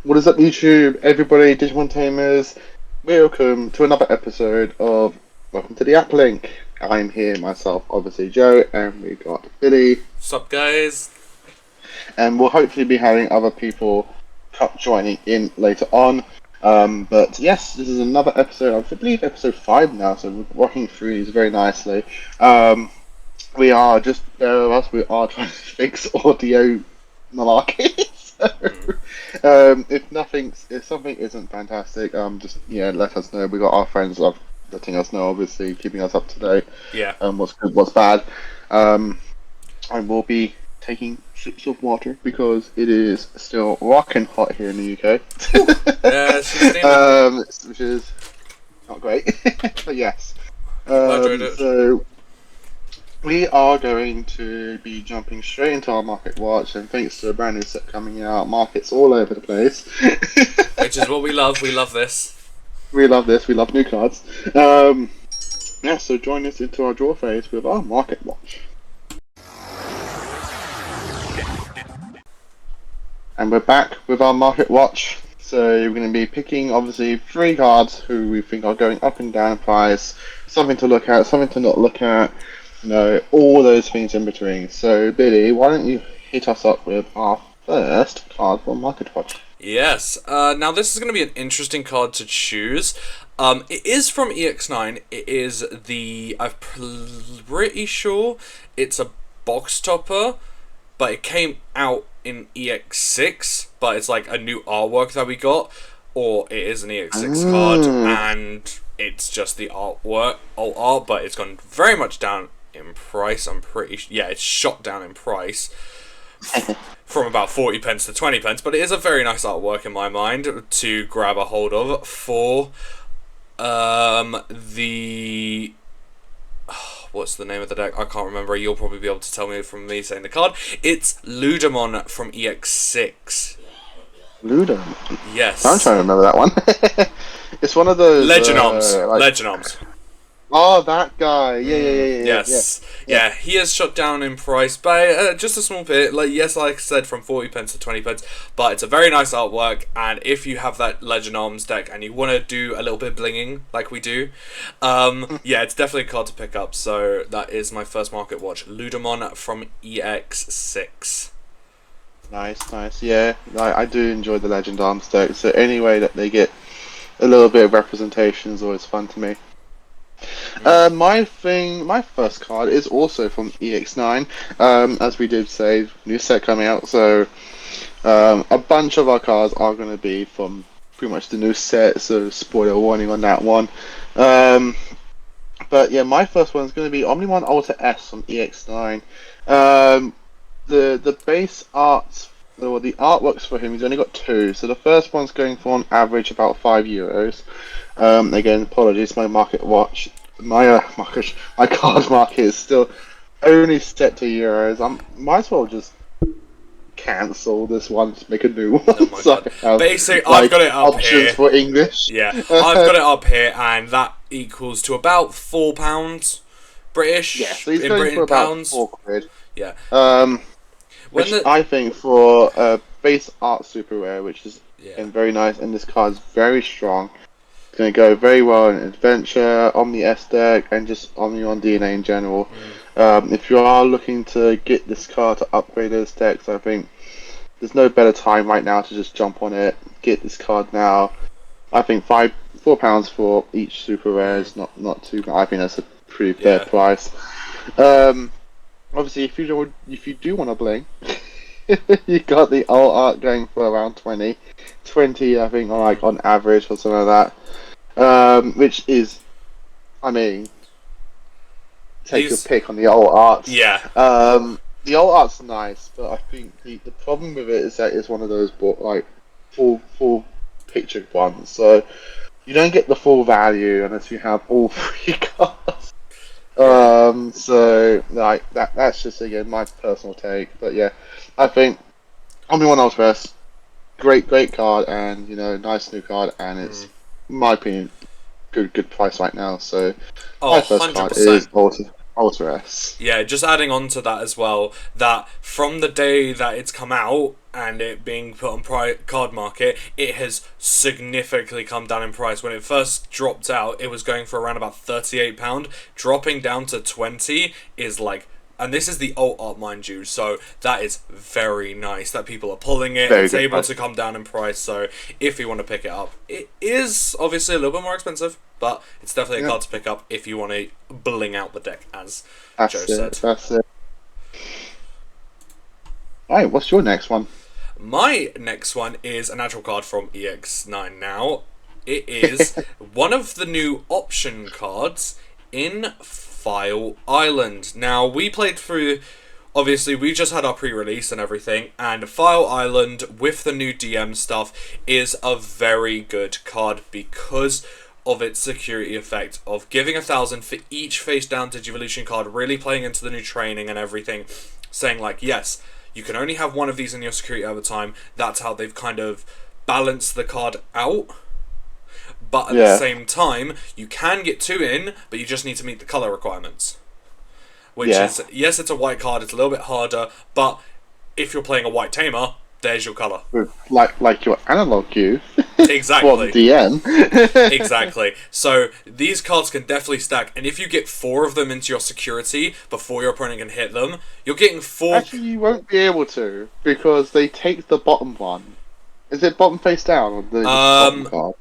What is up, YouTube? Everybody, Digimon Tamers, welcome to another episode of Welcome to the Applink. I'm here myself, obviously Joe, and we got Billy. What's up, guys? And we'll hopefully be having other people joining in later on. But yes, this is another episode, I believe episode 5 now, so we're walking through these very nicely. We are just, we are trying to fix audio malarkey. If something isn't fantastic, just let us know. We got our friends letting us know, obviously keeping us up to date. Yeah. What's good, what's bad. I will be taking sips of water because it is still rocking hot here in the UK. Yeah, which is not great, but yes. Hydrated. So we are going to be jumping straight into our market watch, and thanks to a brand new set coming out, markets all over the place. Which is what we love. We love this. We love this. We love new cards. Yeah, so join us into our draw phase with our market watch. And we're back with our market watch. So we're going to be picking, obviously, 3 cards who we think are going up and down in price, something to look at, something to not look at. All those things in between. So, Billy, why don't you hit us up with our first card for Market Watch? Yes. Now, this is going to be an interesting card to choose. It is from EX9. It is I'm pretty sure it's a box topper, but it came out in EX6, but it's like a new artwork that we got, or it is an EX6 card, and it's just the artwork, old art, but it's gone very much down in price. I'm pretty it's shot down in price from about 40 pence to 20 pence, but it is a very nice artwork in my mind to grab a hold of for the what's the name of the deck? I can't remember. You'll probably be able to tell me from me saying the card. It's Ludamon from EX6. Ludamon? Yes. I'm trying to remember that one. It's one of those Legenoms. Legenoms. Oh, that guy. Yeah. Yes. Yeah, he has shot down in price by just a small bit. Like I said, from 40 pence to 20 pence. But it's a very nice artwork, and if you have that Legend Arms deck and you want to do a little bit of blinging like we do, yeah, it's definitely a card to pick up. So that is my first market watch. Ludamon from EX6. Nice. Yeah, I do enjoy the Legend Arms deck. So any way that they get a little bit of representation is always fun to me. My first card is also from EX9. As we did say, new set coming out, so a bunch of our cards are going to be from pretty much the new set, so spoiler warning on that one. But yeah, my first one is going to be Omnimon Ultra S from EX9. The base art, or the artworks for him, he's only got 2. So the first one's going for on average about €5. Again, apologies, my market watch, my card market is still only set to euros. I might as well just cancel this one to make a new one. Oh my god! Basically, I've got it up options here. For English. Yeah, I've got it up here, and that equals to about £4 British. Yeah, so he's in going Britain for about pounds. £4. Yeah. Which I think for base art super rare, which is very nice, and this card is very strong. It's going to go very well in Adventure, Omni S deck, and just Omnion DNA in general. If you are looking to get this card to upgrade those decks, I think there's no better time right now to just jump on it, get this card now. I think £4 for each super rare is not too bad. I think that's a pretty fair price. Obviously, if you do want to bling, you got the alt art going for around 20, I think, like on average or something like that. Which is, I mean, take your pick on the alt art. Yeah. The alt art's nice, but I think the problem with it is that it's one of those like full pictured ones, so you don't get the full value unless you have all 3 cards. So like that's just again my personal take, but yeah, I think Omnimon Ultra S, great card, and nice new card, and it's in my opinion good price right now. So my first 100%. card is Ultra S. Yeah, just adding on to that as well, that from the day that it's come out and it being put on card market, it has significantly come down in price. When it first dropped out, it was going for around about £38. Dropping down to 20 is like, and this is the alt art, mind you, so that is very nice that people are pulling it. It's able to come down in price, so if you want to pick it up, it is obviously a little bit more expensive, but it's definitely a card to pick up if you want to bling out the deck, as Joe said. That's it. Alright, what's your next one? My next one is a natural card from EX9 now. It is one of the new option cards in File Island. Now, we played through, obviously, we just had our pre-release and everything, and File Island, with the new DM stuff, is a very good card because of its security effect of giving 1,000 for each face-down Digivolution card, really playing into the new training and everything, saying, like, yes, you can only have one of these in your security at a time. That's how they've kind of balanced the card out. But at the same time, you can get 2 in, but you just need to meet the colour requirements. Which is, yes, it's a white card, it's a little bit harder, but if you're playing a white tamer, there's your colour. Like your analog cue. Exactly. From DN. Exactly. So these cards can definitely stack, and if you get 4 of them into your security before your opponent can hit them, you're getting 4... Actually, you won't be able to, because they take the bottom one. Is it bottom face down, or the bottom card?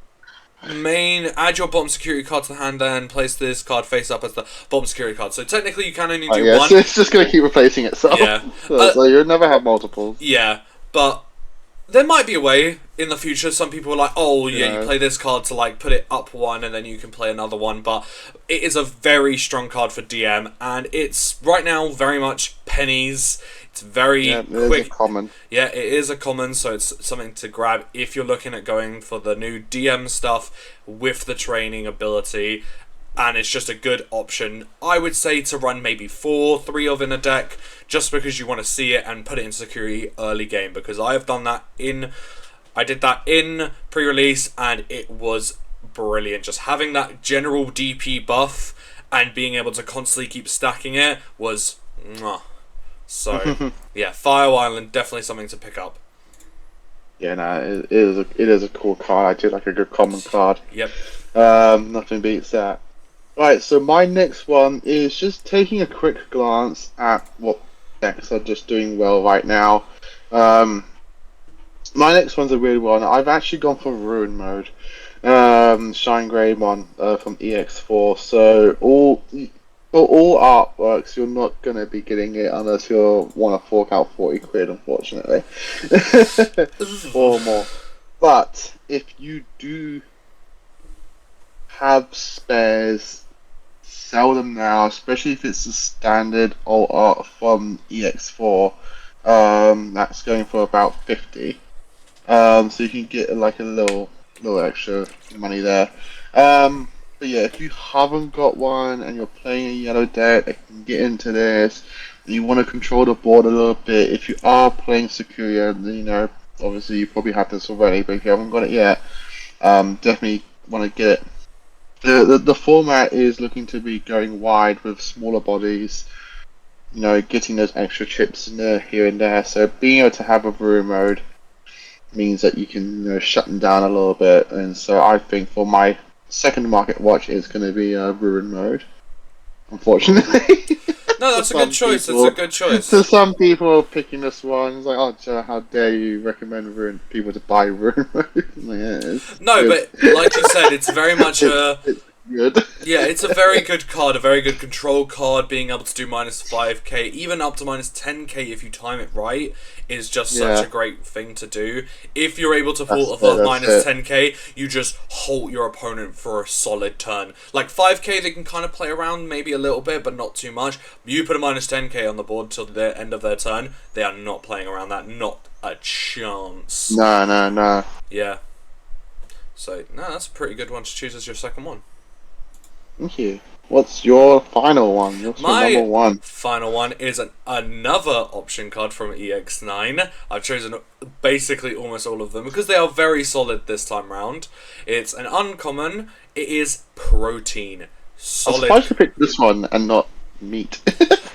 Add your bottom security card to the hand and place this card face up as the bottom security card. So technically you can only do one. So it's just going to keep replacing itself. Yeah. So you'll never have multiples. Yeah, but there might be a way in the future. Some people are like, oh yeah, you play this card to like put it up one and then you can play another one. But it is a very strong card for DM, and it's right now very much pennies. It's very quick. Is a common. Yeah, it is a common, so it's something to grab if you're looking at going for the new DM stuff with the training ability, and it's just a good option. I would say to run maybe 3 of in a deck, just because you want to see it and put it in security early game, because I have done that I did that in pre-release, and it was brilliant. Just having that general DP buff and being able to constantly keep stacking it was mwah. So, yeah, File Island, definitely something to pick up. Yeah, no, it is a cool card. I do like a good common card. Yep. Nothing beats that. Right, so my next one is just taking a quick glance at what decks are just doing well right now. My next one's a weird one. I've actually gone for Ruin mode. Shine Grey one from EX4. So all artworks, you're not going to be getting it unless you want to fork out 40 quid, unfortunately. Or more. But if you do have spares, sell them now, especially if it's a standard alt art from EX4. That's going for about 50. So you can get like a little extra money there. But yeah, if you haven't got one and you're playing a yellow deck that can get into this, and you want to control the board a little bit, if you are playing Securia, you know, obviously you probably have this already, but if you haven't got it yet, definitely want to get it. The format is looking to be going wide with smaller bodies, you know, getting those extra chips in there, here and there, so being able to have a Ruin mode means that you can shut them down a little bit, and so I think for my second market watch is going to be Ruin mode, unfortunately. No, that's a good choice. It's a good choice. To some people picking this one, it's like, oh, Joe, how dare you recommend people to buy Ruin mode? No, but like you said, it's very much it's good. Yeah, it's a very good card, a very good control card. Being able to do minus 5k, even up to minus 10k if you time it right, is just such a great thing to do. If you're able to pull above minus 10k, you just halt your opponent for a solid turn. Like 5k, they can kind of play around maybe a little bit, but not too much. You put a minus 10k on the board till the end of their turn, they are not playing around that. Not a chance. No. Yeah. So, no, that's a pretty good one to choose as your second one. Thank you. What's your final one? My number one? Final one is another option card from EX9. I've chosen basically almost all of them because they are very solid this time round. It's an uncommon. It is Protein. Solid. I was surprised to pick this one and not meat.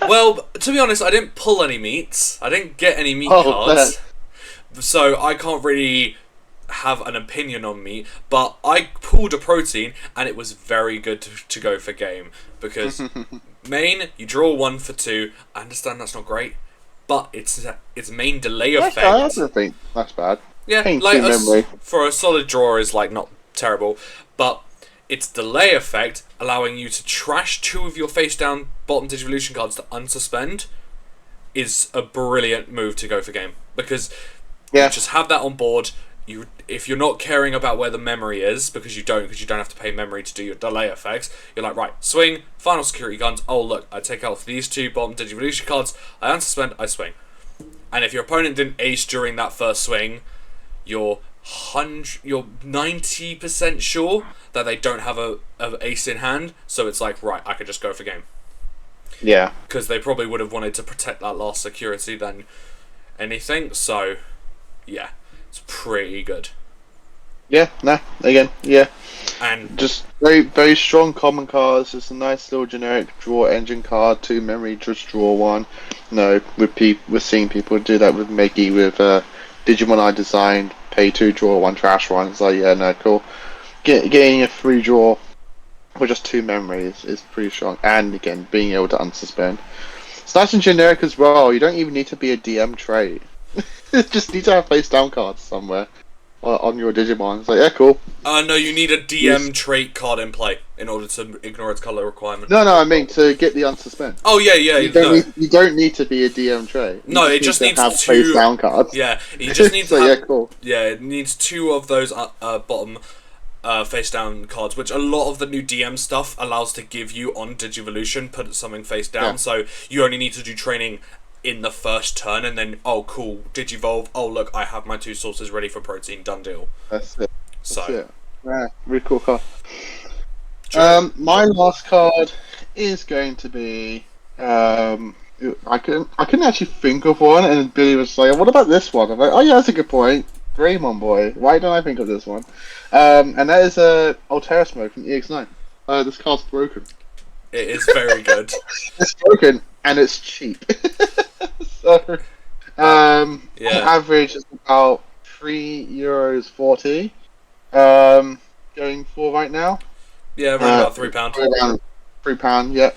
Well, to be honest, I didn't pull any meats. I didn't get any meat cards. So I can't really have an opinion on meat, but I pulled a protein and it was very good to go for game, because main, you draw 1 for 2. I understand that's not great, but it's main delay effect. I don't think that's bad. Yeah, like for a solid draw is like not terrible, but its delay effect, allowing you to trash 2 of your face down bottom Digivolution cards to unsuspend, is a brilliant move to go for game, because you just have that on board. If you're not caring about where the memory is, because you don't have to pay memory to do your delay effects, you're like, right, swing, final security guns, oh look, I take out these 2 bottom Digivolution cards, I unsuspend, I swing. And if your opponent didn't ace during that first swing, you're 90% sure that they don't have a ace in hand, so it's like, right, I could just go for game. Yeah. Because they probably would have wanted to protect that last security than anything, so yeah, it's pretty good. Yeah, again, yeah. And just very, very strong common cards. It's a nice little generic draw engine card, 2 memory, just draw 1. No, we're seeing people do that with Meggy, with Digimon I designed, pay 2, draw 1, trash 1. It's like, yeah, no, cool. Getting a 3 draw with just 2 memories is pretty strong. And again, being able to unsuspend. It's nice and generic as well. You don't even need to be a DM trait. Just need to have face down cards somewhere on your Digimon. It's like, yeah, cool. No, you need a DM trait card in play in order to ignore its color requirement. No, I mean to get the unsuspend. Oh yeah. You don't need to be a DM trait. No, it just needs to have 2 face down cards. Yeah, you just need to so, have, yeah, cool. Yeah, it needs 2 of those bottom face down cards, which a lot of the new DM stuff allows to give you on Digivolution, put something face down. Yeah. So you only need to do training in the first turn, and then, oh cool, Digivolve, oh look, I have my 2 sources ready for protein, done deal. That's it. So That's it. Yeah, really cool card. My last card is going to be I couldn't actually think of one, and Billy was like, what about this one? I'm like, oh yeah, that's a good point. Greymon boy, why don't I think of this one? And that is Alteris mode from EX9. This card's broken. It is very good. It's broken and it's cheap. So, average is about €3.40. Going for right now. Yeah, around about £3. Around £3, yeah.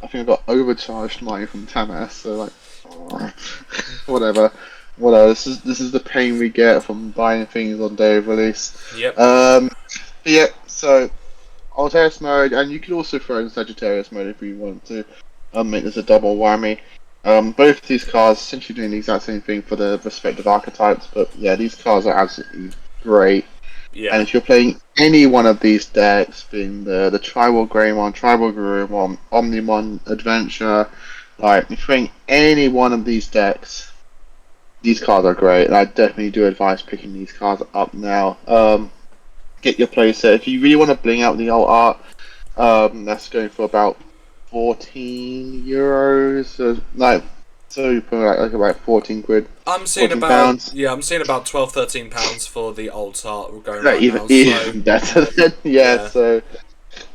I think I got overcharged money from Tamas, so like, whatever. This is the pain we get from buying things on day of release. Yep. Yeah. So, Alteris mode, and you could also throw in Sagittarius mode if you want to. Make this a double whammy. Both of these cards essentially doing the exact same thing for the respective archetypes, but yeah, these cards are absolutely great. Yeah. And if you're playing any one of these decks, being the Tribal Greymon, Tribal Garurumon, Omnimon Adventure, like, if you're playing any one of these decks, these cards are great, and I definitely do advise picking these cards up now. Get your playset. If you really want to bling out the old art, that's going for about €14. So you put like about 14 quid. I'm seeing about £12-13 for the old art going right even, now. Even better than so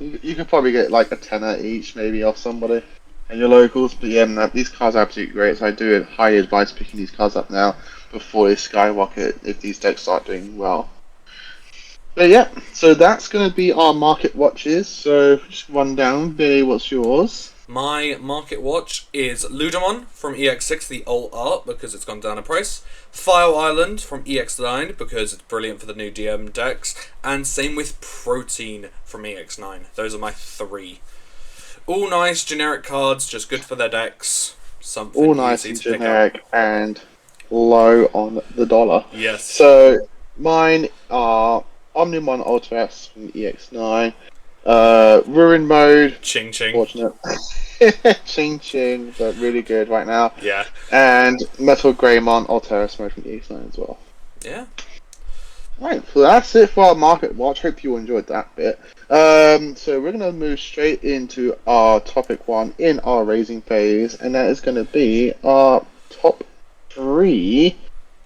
you could probably get like a tenner each maybe off somebody and your locals. But yeah, these cards are absolutely great. So I do highly advise picking these cards up now before they skyrocket if these decks start doing well. But yeah, so that's going to be our market watches. So just run down, Billy, what's yours? My market watch is Ludamon from EX6, the old art, because it's gone down in price. File Island from EX9, because it's brilliant for the new DM decks. And same with Protein from EX9. Those are my 3. All nice, generic cards, just good for their decks. Something all nice and generic and low on the dollar. Yes. So mine are Omnimon Ultra-S from EX9. Ruin mode. Ching ching. Fortunate. Ching ching, but really good right now. Yeah. And Metal Greymon Alteris mode from EX9 as well. Yeah. Right, so that's it for our market watch. Hope you enjoyed that bit. So we're gonna move straight into our topic 1 in our raising phase, and that is gonna be our top 3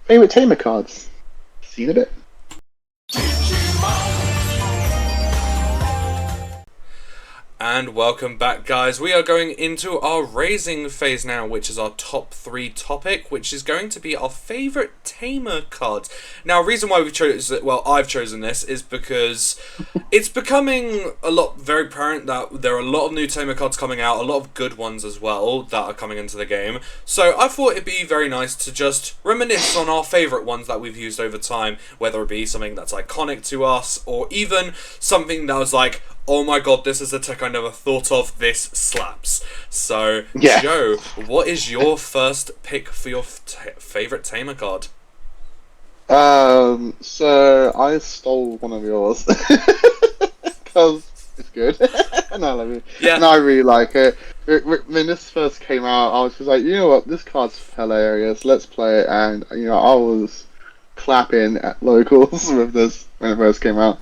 favorite Tamer cards. See you in a bit. And welcome back, guys. We are going into our raising phase now, which is our top 3 topic, which is going to be our favourite tamer cards. Now, the reason why I've chosen this is because it's becoming very apparent that there are a lot of new tamer cards coming out, a lot of good ones as well that are coming into the game. So I thought it'd be very nice to just reminisce on our favourite ones that we've used over time, whether it be something that's iconic to us, or even something that was like, oh my god, this is a tech I never thought of, this slaps. So, yeah. Joe, what is your first pick for your favourite tamer card? So I stole one of yours because it's good, and I love it. Yeah, and I really like it. When this first came out, I was just like, you know what, this card's hilarious. Let's play it, and I was clapping at locals with this when it first came out.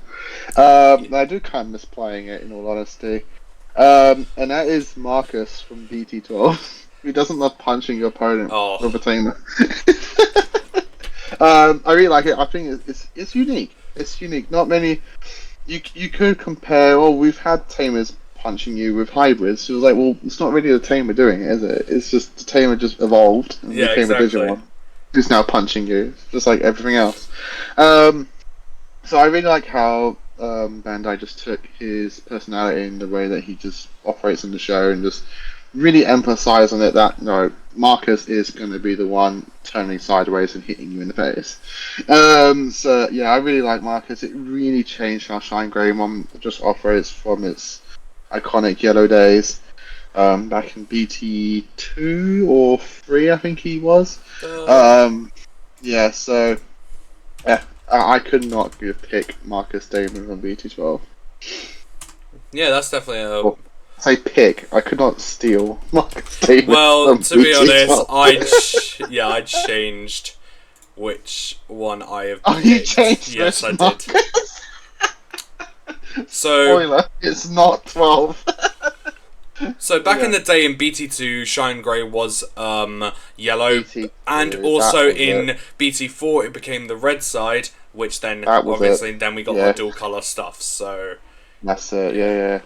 I do kind of miss playing it, in all honesty. And that is Marcus from BT12, who doesn't love punching your opponent with a tamer. I really like it. I think it's unique. It's unique. Not many. You could compare. Oh, we've had tamers punching you with hybrids. So it was like, well, it's not really the tamer doing it, is it? It's just the tamer just evolved and became a Digimon who's now punching you, just like everything else. So I really like how Bandai just took his personality and the way that he just operates in the show and just really emphasise on it that Marcus is going to be the one turning sideways and hitting you in the face. So yeah, I really like Marcus. It really changed how Shine Greymon just operates from its iconic yellow days back in BT2 or 3, I think he was. Yeah, so yeah. I could not pick Marcus Damon from BT12. Yeah, that's definitely a... Say pick. I could not steal Marcus Damon. Well, from to be BT12. honest, I changed which one I have picked. Oh, you changed? Yes, I Marcus? did. So, spoiler, it's not 12. So back in the day in BT2, Shine Grey was yellow, BT2, and also in BT4 it became the red side, which then obviously then we got the dual colour stuff. So that's it. Yeah.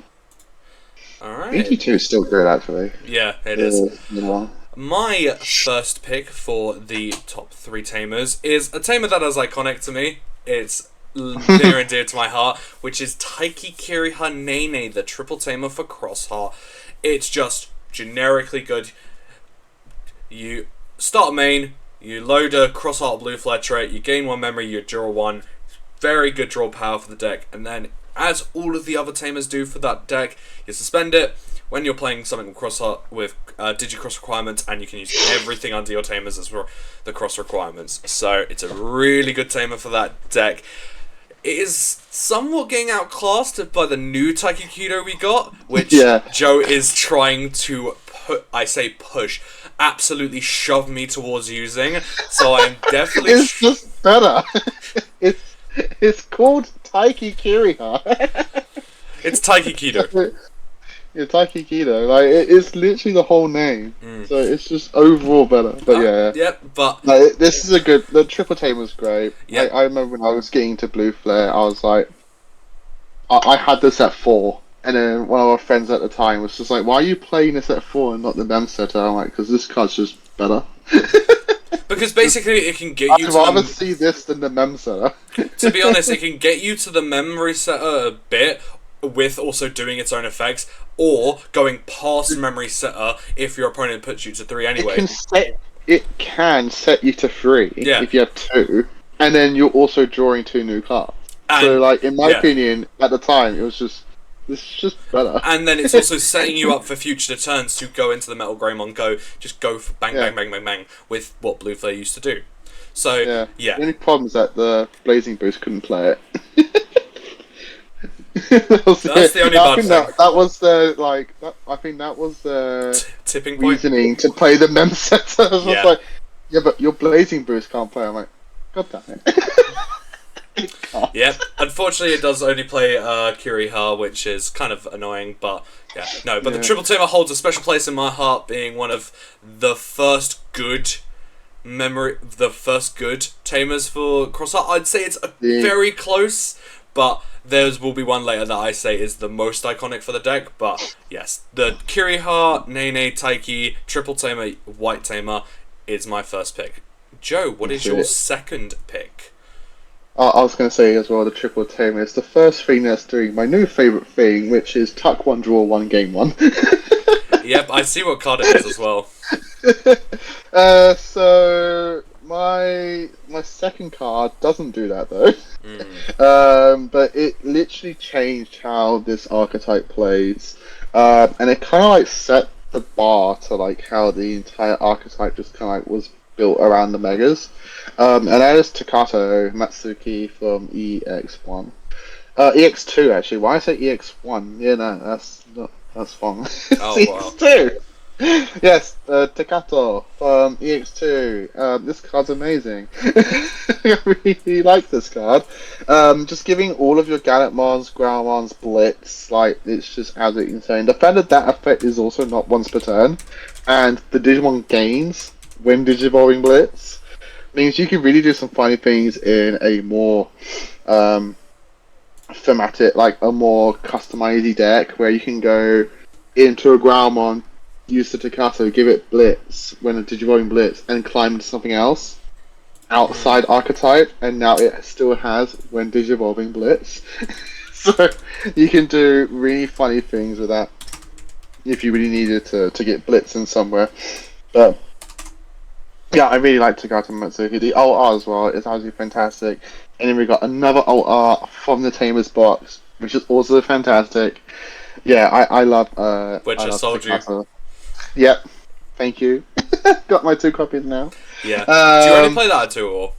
All right. BT2 is still good, actually. Yeah, it is. My first pick for the top 3 tamers is a tamer that is iconic to me. It's near and dear to my heart, which is Taiki Kiriha Nene, the triple tamer for Crossheart. It's just generically good. You start main, you load a Crossheart Blue Flare trait, you gain 1 memory, you draw 1. Very good draw power for the deck, and then as all of the other tamers do for that deck, you suspend it when you're playing something with Crossheart with Digi-Cross requirements, and you can use everything under your tamers as for the cross requirements. So it's a really good tamer for that deck. It is somewhat getting outclassed by the new Taiki Kido we got, which Joe is trying to push, absolutely shove me towards using. So I'm definitely... It's just better. It's called Taiki Kiriha. It's Taiki Kido. Yeah, Taiki Kido. Like, it's literally the whole name. So it's just overall better. But but... this is a good... The triple tamer was great. Yep. I remember when I was getting to Blue Flare, I was like... I had this at 4. And then one of our friends at the time was just like, why are you playing this at 4 and not the Mem setter? I'm like, because this card's just better. Because basically it can get you I'd rather see this than the Mem setter. To be honest, it can get you to the memory setter a bit, with also doing its own effects, or going past memory setter if your opponent puts you to 3 anyway. It can set you to 3 if you have 2, and then you're also drawing 2 new cards. So, like, in my opinion, at the time, it's just better. And then it's also setting you up for future turns to go into the Metal Greymon just go for bang, bang, bang, bang, bang, with what Blue Flare used to do. So, The only problem is that the Blazing Boost couldn't play it. That's the only bad thing. That was the I think that was the tipping point reasoning to play the Mem setter. I was like, but your Blazing Boost can't play. I'm like, god damn it. Yep. Unfortunately, it does only play Kiriha, which is kind of annoying. But the triple tamer holds a special place in my heart, being one of the first good tamers for Crossheart. I'd say it's very close, but there will be one later that I say is the most iconic for the deck, but yes, the Kiriha, Nene, Taiki, Triple Tamer, White Tamer is my first pick. Joe, what is your second pick? I was going to say as well, the Triple Tamer is the first thing that's doing my new favourite thing, which is tuck 1, draw 1, game 1. Yep, I see what card it is as well. So my second card doesn't do that though. But it literally changed how this archetype plays, and it kind of like set the bar to like how the entire archetype just kind of like was built around the megas. And that is Takato Matsuki from EX1. EX2 actually. Why I say EX1? Yeah, no, that's wrong. Oh EX2. Yes, Takato from EX2. This card's amazing. I really like this card. Just giving all of your Gallantmons, Growlmons, Blitz, like, it's just absolutely insane. The fact that that effect is also not once per turn, and the Digimon gains when Digivolving Blitz, means you can really do some funny things in a more thematic, like a more customized deck, where you can go into a Growlmon, use the Takato, give it Blitz when a Digivolving Blitz, and climb to something else outside archetype, and now it still has when Digivolving Blitz. So you can do really funny things with that if you really needed to get Blitz in somewhere. But yeah, I really like Takato Matsuki. The alt art as well is absolutely fantastic. And then we got another alt art from the Tamer's box, which is also fantastic. Yeah, I love which I sold Takato. you. Yep, thank you. Got my 2 copies now. Yeah. Do you only play that at 2 or?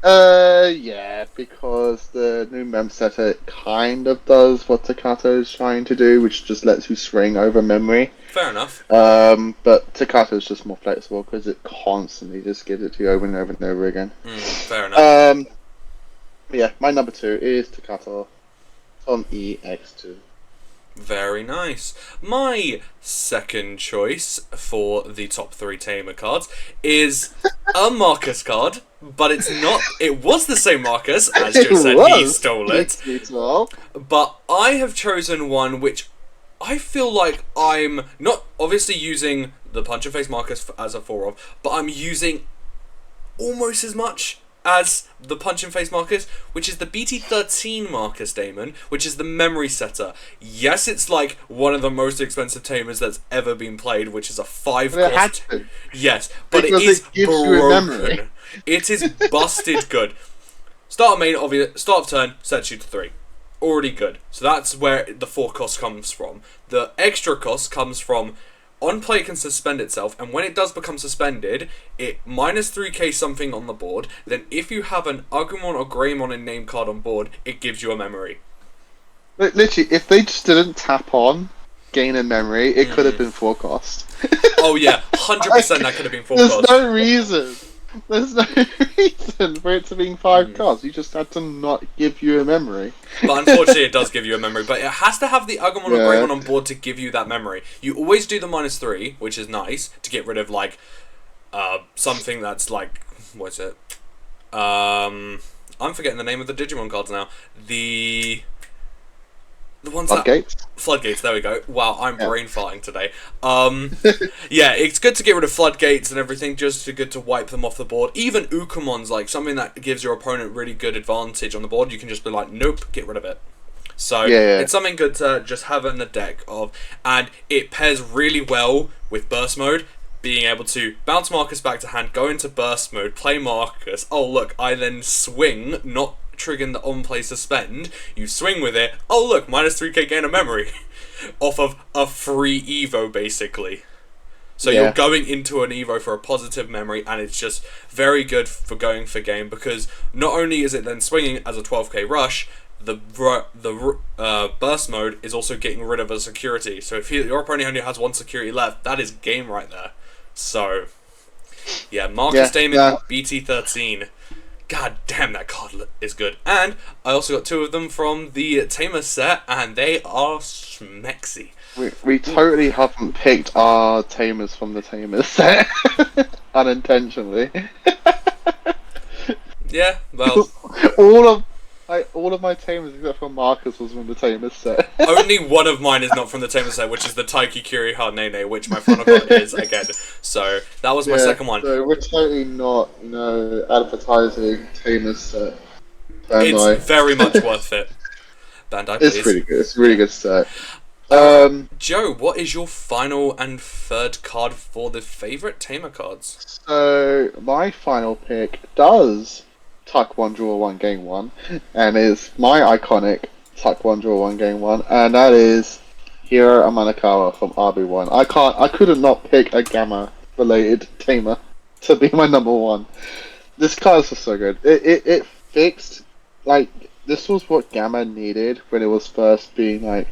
Yeah, because the new mem setter kind of does what Takato is trying to do, which just lets you swing over memory. Fair enough. But Takato is just more flexible because it constantly just gives it to you over and over and over again. Fair enough. Yeah, my number 2 is Takato from EX2. Very nice. My second choice for the top 3 Tamer cards is a Marcus card, but it's not. It was the same Marcus, as Joe said, he stole it. But I have chosen one which I feel like I'm not obviously using the Punch and Face Marcus as a 4-of, but I'm using almost as much as the Punch and Face Marcus, which is the BT13 Marcus Damon, which is the memory setter. Yes, it's like one of the most expensive Tamers that's ever been played, which is a 5 cost. Yes, but it is broken. It is busted good. Start of main, obvious. Start of turn, sets you to 3. Already good. So that's where the 4 cost comes from. The extra cost comes from on play it can suspend itself, and when it does become suspended, it minus 3k something on the board. Then if you have an Agumon or Greymon in name card on board, it gives you a memory. Literally, if they just didn't tap on gain a memory, it could have been 4 cost. Oh yeah, 100% that could have been 4 cost. There's no reason. There's no reason for it to be 5 cost. You just had to not give you a memory. But unfortunately it does give you a memory. But it has to have the Agumon or Greymon on board to give you that memory. You always do the minus 3, which is nice, to get rid of like something that's like, what's it? I'm forgetting the name of the Digimon cards now. The ones Floodgates? Floodgates, there we go. Wow, I'm brain farting today. Yeah, it's good to get rid of Floodgates and everything, just good to wipe them off the board. Even Ukumon's like something that gives your opponent really good advantage on the board. You can just be like, nope, get rid of it. So it's something good to just have in the deck of, and it pairs really well with Burst Mode. Being able to bounce Marcus back to hand, go into Burst Mode, play Marcus. Oh look, I then swing, not triggering the on-play suspend. You swing with it. Oh look, minus 3k gain of memory off of a free Evo basically. So you're going into an Evo for a positive memory, and it's just very good for going for game, because not only is it then swinging as a 12k rush, the burst mode is also getting rid of a security. So if your opponent only has 1 security left, that is game right there. So yeah, Marcus Damon, BT13. God damn, that card is good. And I also got 2 of them from the Tamer set, and they are schmexy. We totally haven't picked our Tamers from the Tamer set. Unintentionally. Yeah, well. all of my tamers except for Marcus was from the tamer set. Only one of mine is not from the tamer set, which is the Taiki Kyuri Nene, which my final card is again. So that was my second one. So we're totally not, advertising tamer set. Bandai. It's very much worth it. Bandai, please. It's really good. It's a really good set. Joe, what is your final and third card for the favourite tamer cards? So my final pick does tuck 1, draw 1, gain 1, and is my iconic tuck 1, draw 1, gain 1, and that is Hiro Amanakawa from RB1. I couldn't not pick a Gamma related tamer to be my number one. This card is just so good. It fixed, this was what Gamma needed when it was first being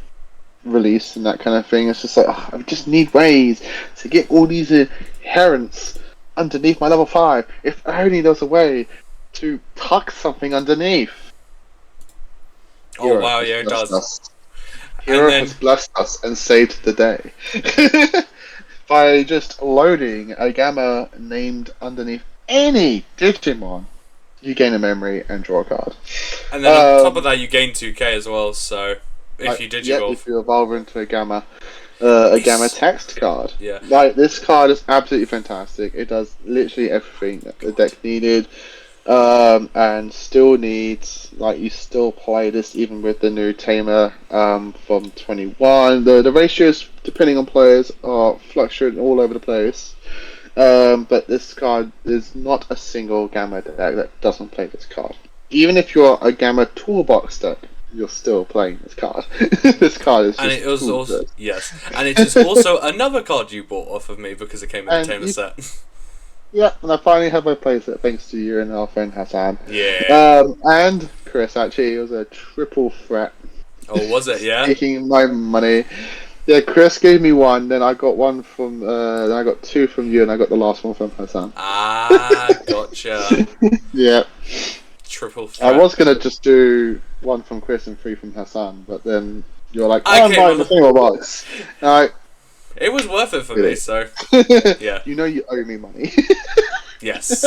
released and that kind of thing. It's just I just need ways to get all these inherents underneath my level 5. If only there was a way to tuck something underneath. Oh wow, yeah, it does. Hiro has blessed us and saved the day by just loading a Gamma named underneath any Digimon. You gain a memory and draw a card. And then on top of that, you gain 2k as well, so if you Digivolve. Yeah, if you evolve into a Gamma text card. Yeah. This card is absolutely fantastic. It does literally everything that the deck needed. And still needs, you still play this even with the new Tamer from 21. The ratios, depending on players, are fluctuating all over the place. But this card, there's not a single Gamma deck that doesn't play this card. Even if you're a Gamma toolbox deck, you're still playing this card. This card is just and it was also yes, and it is also another card you bought off of me because it came in the Tamer set. Yeah, and I finally had my playset thanks to you and our friend Hassan. Yeah. And Chris, actually, it was a triple threat. Oh, was it? Yeah. Taking my money. Yeah, Chris gave me one, then I got one from, then I got 2 from you, and I got the last one from Hassan. Ah, gotcha. Yeah. Triple threat. I was gonna just do 1 from Chris and 3 from Hassan, but then you're like, I'm buying the single box. It was worth it for me, so yeah. You owe me money. Yes.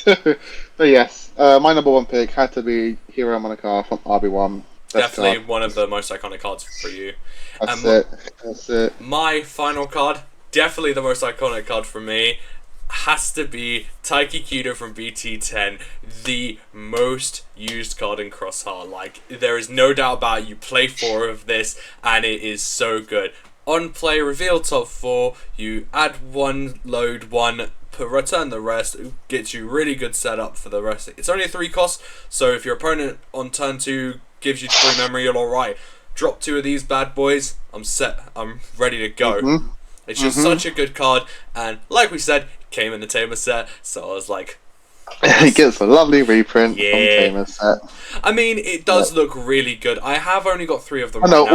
But yes, my number 1 pick had to be Hiro Amanakawa from RB1. Definitely one of the most iconic cards for you. That's it. My final card, definitely the most iconic card for me, has to be Taiki Kudo from BT10, the most used card in Crossheart. There is no doubt about it. You play 4 of this, and it is so good. On play, reveal top 4, you add 1, load 1, return the rest. It gets you really good setup for the rest. It's only a 3 cost, so if your opponent on turn 2 gives you 3 memory, you're alright. Drop 2 of these bad boys, I'm set. I'm ready to go. Mm-hmm. It's just such a good card, and like we said, it came in the Tamer set, so I was like... It gets a lovely reprint from Tamer set. I mean, it does look really good. I have only got 3 of them now.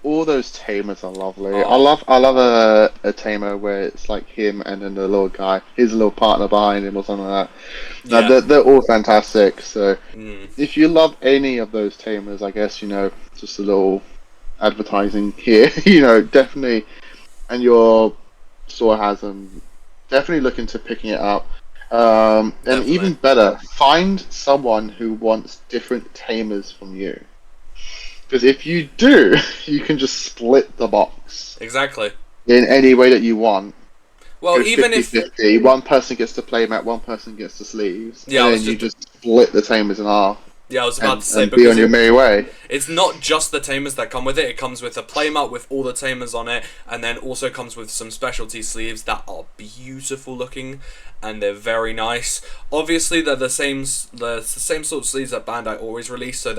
All those Tamers are lovely. Oh. I love a Tamer where it's like him and then the little guy, his little partner behind him or something like that. No, they're all fantastic. So if you love any of those Tamers, I guess just a little advertising here. Definitely, and your store has them. Definitely look into picking it up. And even better, find someone who wants different Tamers from you. Because if you do, you can just split the box. Exactly. In any way that you want. Well, even 50/50. One person gets the playmat, one person gets the sleeves. Yeah, and then you just split the Tamers in half. Yeah, I was about to say, and be on your merry way. It's not just the Tamers that come with it. It comes with a playmat with all the Tamers on it, and then also comes with some specialty sleeves that are beautiful looking, and they're very nice. Obviously, they're the same sort of sleeves that Bandai always release, so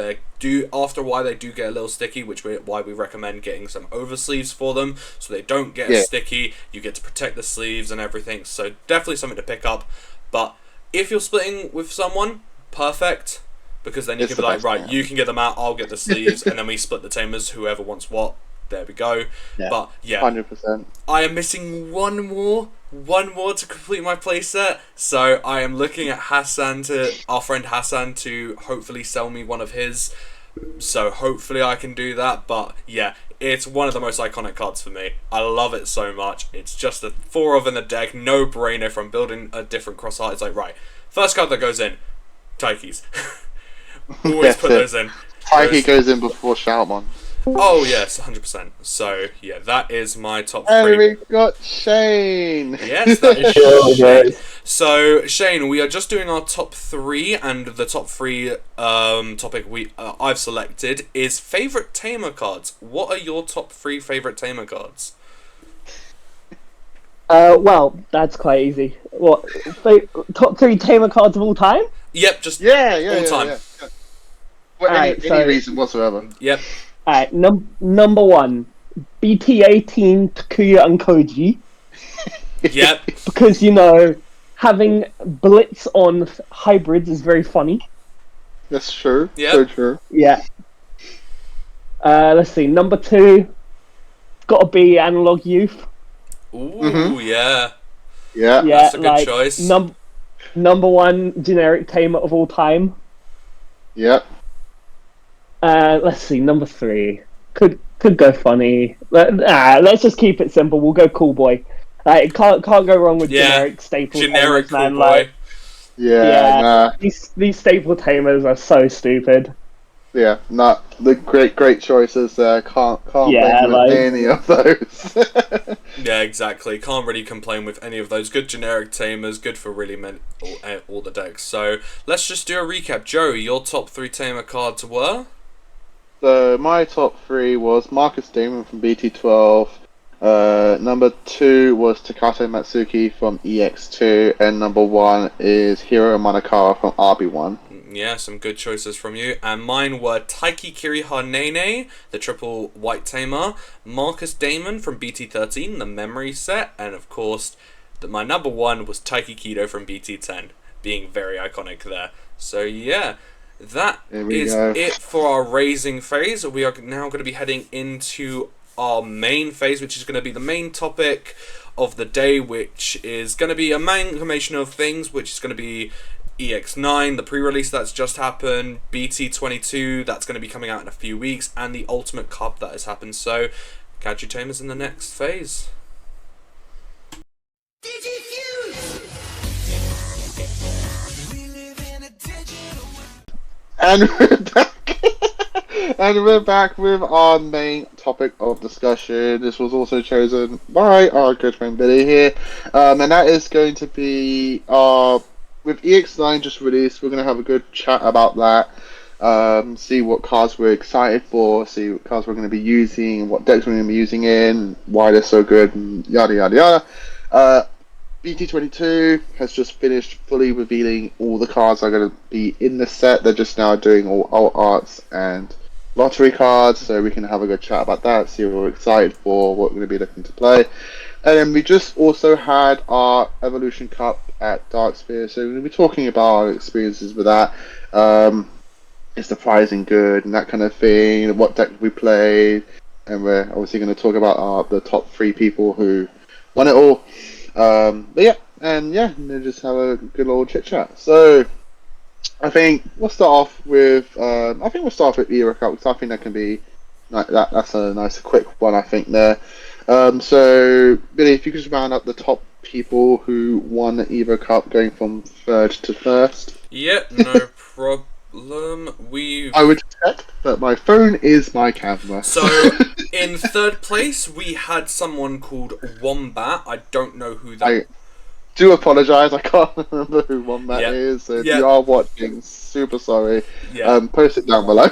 after a while they do get a little sticky, why we recommend getting some over sleeves for them, so they don't get sticky. You get to protect the sleeves and everything, so definitely something to pick up. But if you're splitting with someone, perfect. Because then you can be like, right, you can get them out, I'll get the sleeves, and then we split the Tamers, whoever wants what. There we go. Yeah, but yeah, 100%. I am missing one more to complete my playset. So I am looking at our friend Hassan, to hopefully sell me one of his. So hopefully I can do that. But yeah, it's one of the most iconic cards for me. I love it so much. It's just a 4 of in the deck, no brainer from building a different Crossheart. It's like, right, first card that goes in, Taiki's. Always put those in. Taiki goes in before Shoutmon. Oh yes, 100%. So yeah, that is my top 3. And we got Shane. Yes, that is Shane. So Shane, we are just doing our top 3, and the top 3 topic I've selected is favorite Tamer cards. What are your top 3 favorite Tamer cards? Well, that's quite easy. What top 3 Tamer cards of all time? Yep, just all time. Yeah. Well, any reason whatsoever. Yep. Alright, number 1, BT18 Takuya and Koji. Yep. Because, having Blitz on hybrids is very funny. That's true. Yep. So true. Yeah. Let's see, number 2, gotta be Analog Youth. Ooh, yeah. Yeah. That's a good choice. Number 1 generic Tamer of all time. Yep. Let's see, number 3 could go funny. Let's just keep it simple. We'll go Cool Boy. Can't go wrong with generic staple. Generic tamers, Cool Boy. Nah. These staple tamers are so stupid. Yeah, not the great choices there. Can't blame any of those. Yeah, exactly. Can't really complain with any of those. Good generic tamers, good for really all the decks. So let's just do a recap. Joey, your top 3 tamer cards were? So my top 3 was Marcus Damon from BT12. Number 2 was Takato Matsuki from EX2, and number 1 is Hiro Manakawa from RB1. Yeah, some good choices from you. And mine were Taiki Kirihanene, the triple white tamer, Marcus Damon from BT13, the memory set, and of course, my number 1 was Taiki Kido from BT10, being very iconic there. So yeah, that is it for our raising phase. We are now going to be heading into our main phase, which is going to be the main topic of the day, which is going to be a amalgamation of things, which is going to be EX9, the pre-release that's just happened, BT22 that's going to be coming out in a few weeks, and the Ultimate Cup that has happened. So catch you tamers in the next phase. And we're back. And we're back with our main topic of discussion. This was also chosen by our good friend Billy here, and that is going to be with EX9 just released. We're going to have a good chat about that, see what cards we're excited for, see what cards we're going to be using, what decks we're going to be using in, why they're so good, and yada yada yada. BT22 has just finished fully revealing all the cards that are going to be in the set. They're just now doing all alt arts and lottery cards, so we can have a good chat about that, see what we're excited for, what we're going to be looking to play. And then we just also had our Evolution Cup at Darksphere, so we're going to be talking about our experiences with that. Is the prizing good and that kind of thing, what deck we played, and we're obviously going to talk about the top 3 people who won it all. But yeah, and just have a good old chit chat. So I think we'll start off with Era Cup, because I think that can be that's a nice quick one, I think there. So Billy, if you could just round up the top people who won the Evo Cup, going from 3rd to 1st. Yep, no problem. I would check, but my phone is my camera. So in 3rd place we had someone called Wombat. I don't know who that. I do apologise. I can't remember who Wombat is. So if you are watching, super sorry. Post it down below.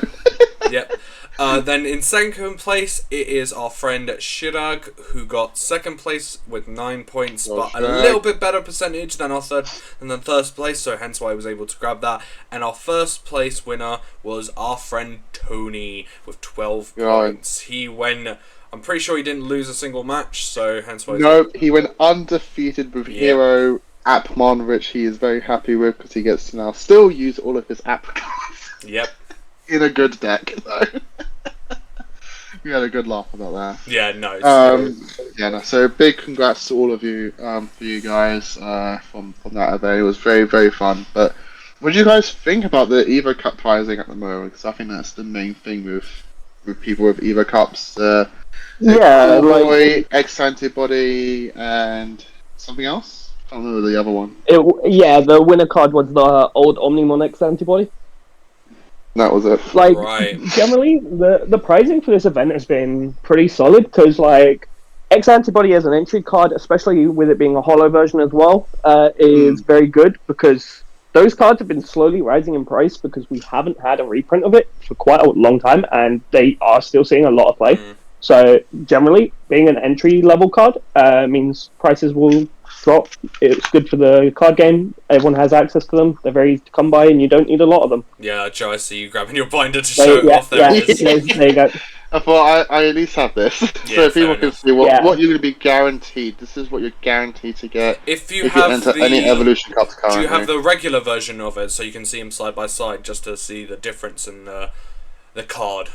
Yep. Then in 2nd place, it is our friend Shirag, who got 2nd place with 9 points, but a little bit better percentage than our 1st place, so hence why I was able to grab that. And our 1st place winner was our friend Tony with 12 points. He went. I'm pretty sure he didn't lose a single match, so hence why. No, he went undefeated with Hero Appmon, which he is very happy with because he gets to now still use all of his app cards. Yep. In a good deck, though. We had a good laugh about that. Yeah, no. So big congrats to all of you, for you guys, from that event. It was very, very fun. But what do you guys think about the Evo Cup prizing at the moment? Because I think that's the main thing with people with Evo Cups. X Antibody, and something else. I can't remember the other one. The winner card was the old Omnimon X Antibody. That was it. Like, Right. generally, the pricing for this event has been pretty solid, because, like, X Antibody as an entry card, especially with it being a holo version as well, is very good, because those cards have been slowly rising in price because we haven't had a reprint of it for quite a long time, and they are still seeing a lot of play. So, generally, being an entry-level card means prices will drop. It's good for the card game. Everyone has access to them. They're very to come by, and you don't need a lot of them. Yeah, Joe, I see you grabbing your binder to show it off. There it is. There you go. I thought I at least have this, so people can see what you're going to be guaranteed. This is what you're guaranteed to get if you enter any evolution cards currently. Do you have the regular version of it, so you can see them side by side, just to see the difference in the card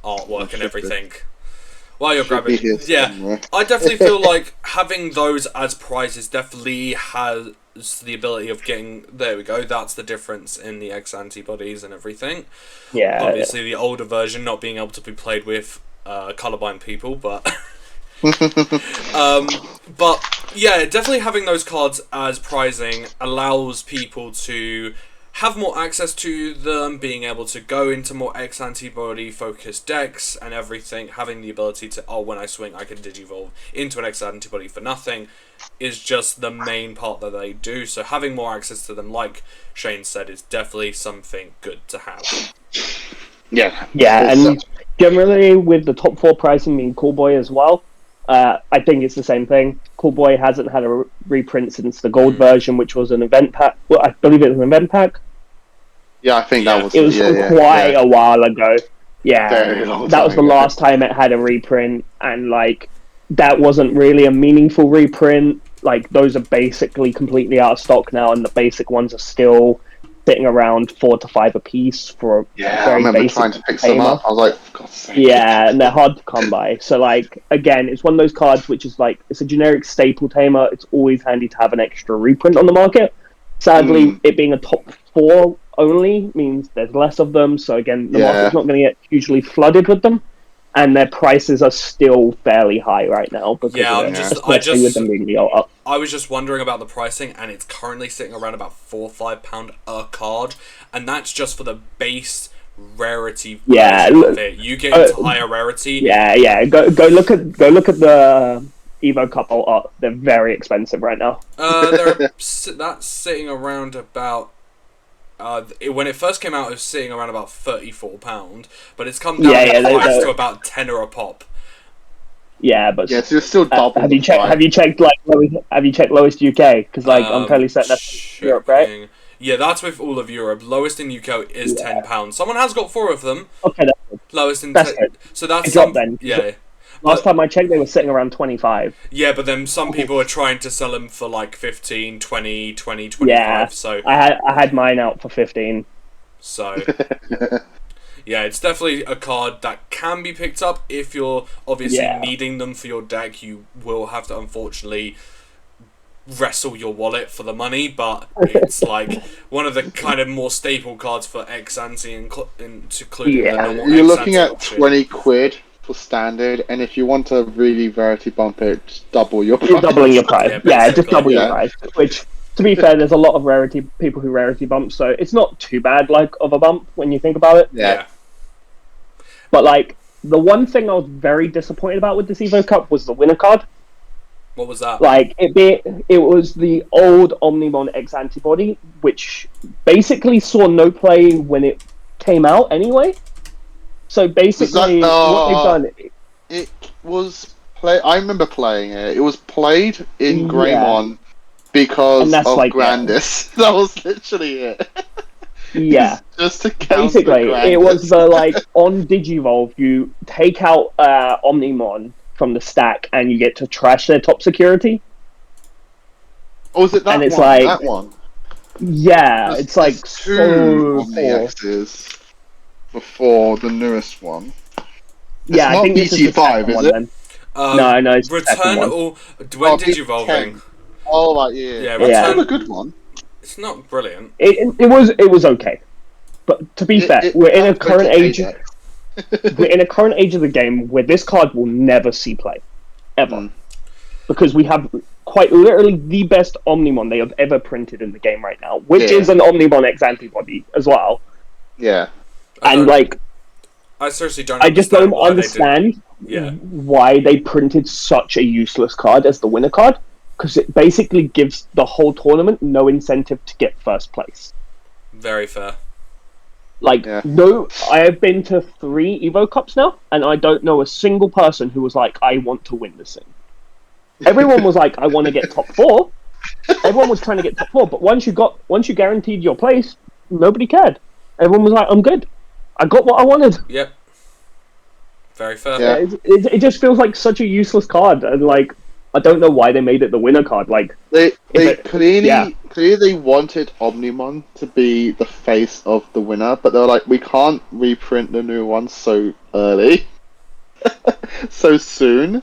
artwork and everything? While you're grabbing, I definitely feel like having those as prizes definitely has the ability of getting. There we go. That's the difference in the X antibodies and everything. Yeah. Obviously, the older version not being able to be played with colorblind people, but but yeah, definitely having those cards as prizing allows people to have more access to them, being able to go into more X antibody focused decks and everything, having the ability to, when I swing I can digivolve into an X antibody for nothing, is just the main part that they do. So having more access to them, like Shane said, is definitely something good to have. Yeah, and generally with the top 4 pricing being Cool Boy as well, I think it's the same thing. Cool Boy hasn't had a reprint since the gold version, which was an event pack. Well, I believe it was an event pack. Yeah, I think that was. It was quite a while ago. Yeah, that was the last time it had a reprint, and like that wasn't really a meaningful reprint. Like those are basically completely out of stock now, and the basic ones are still sitting around 4 to 5 a piece for a very I remember basic trying to pick some up. I was like, for God's sake. Yeah, and they're hard to come by. So like again, it's one of those cards which is like it's a generic staple tamer. It's always handy to have an extra reprint on the market. Sadly, it being a top 4 only means there's less of them. So again, the market's not going to get hugely flooded with them, and their prices are still fairly high right now. Because I was just wondering about the pricing, and it's currently sitting around about £4 or £5 a card, and that's just for the base rarity version of it. You get into higher rarity. Go look at the Evo Cup art. They're very expensive right now. That's sitting around about. When it first came out, it was sitting around about £34, but it's come down to about £10 a pop. Yeah, but so you're still double. Have you checked lowest UK? Because like I'm fairly certain that's Europe, right? Yeah, that's with all of Europe. Lowest in UK is £10. Someone has got 4 of them. Okay, that's good. Lowest in so that's then. Yeah. Last time I checked, they were sitting around 25. Yeah, but then some people are trying to sell them for like 15, 20, 25. Yeah, so I had mine out for 15. So yeah, it's definitely a card that can be picked up if you're obviously needing them for your deck. You will have to unfortunately wrestle your wallet for the money, but it's like one of the kind of more staple cards for X-Ante including the normal you're looking at option. 20 quid for standard, and if you want to really rarity bump it, just double your price. You're doubling your price. Just double your price. Which, to be fair, there's a lot of people who rarity bump, so it's not too bad of a bump when you think about it. Yeah. But like the one thing I was very disappointed about with this Evo Cup was the winner card. What was that? Like it was the old Omnimon X antibody, which basically saw no play when it came out anyway. So basically, what they've done... It was... I remember playing it. It was played in Greymon because of Grandis. That was literally it. Yeah. Just to counter basically, Grandis. It was the, on Digivolve, you take out Omnimon from the stack and you get to trash their top security. Oh, is it that and it's one? That one? Yeah, it's like two on the X's before the newest one. It's I think this is the BT5, is it? Then. No, it's Return all... When Digivolving... Oh, right, yeah. Return... It's a good one. It's not brilliant. It was okay. But to be fair, we're in a current age... We're in a current age of the game where this card will never see play. Ever. Because we have quite literally the best Omnimon they have ever printed in the game right now, which is an Omnimon X antibody as well. Yeah. And like, I seriously don't. I just don't understand why they printed such a useless card as the winner card, because it basically gives the whole tournament no incentive to get first place. Very fair. Like, no, I have been to 3 Evo Cups now, and I don't know a single person who was like, I want to win this thing. Everyone was like, I want to get top 4. Everyone was trying to get top 4, but once you guaranteed your place, nobody cared. Everyone was like, I'm good. I got what I wanted. Yep. Very fair. Yeah. It just feels like such a useless card, and like, I don't know why they made it the winner card. Like, they clearly wanted Omnimon to be the face of the winner, but they were like, we can't reprint the new one so early, so soon.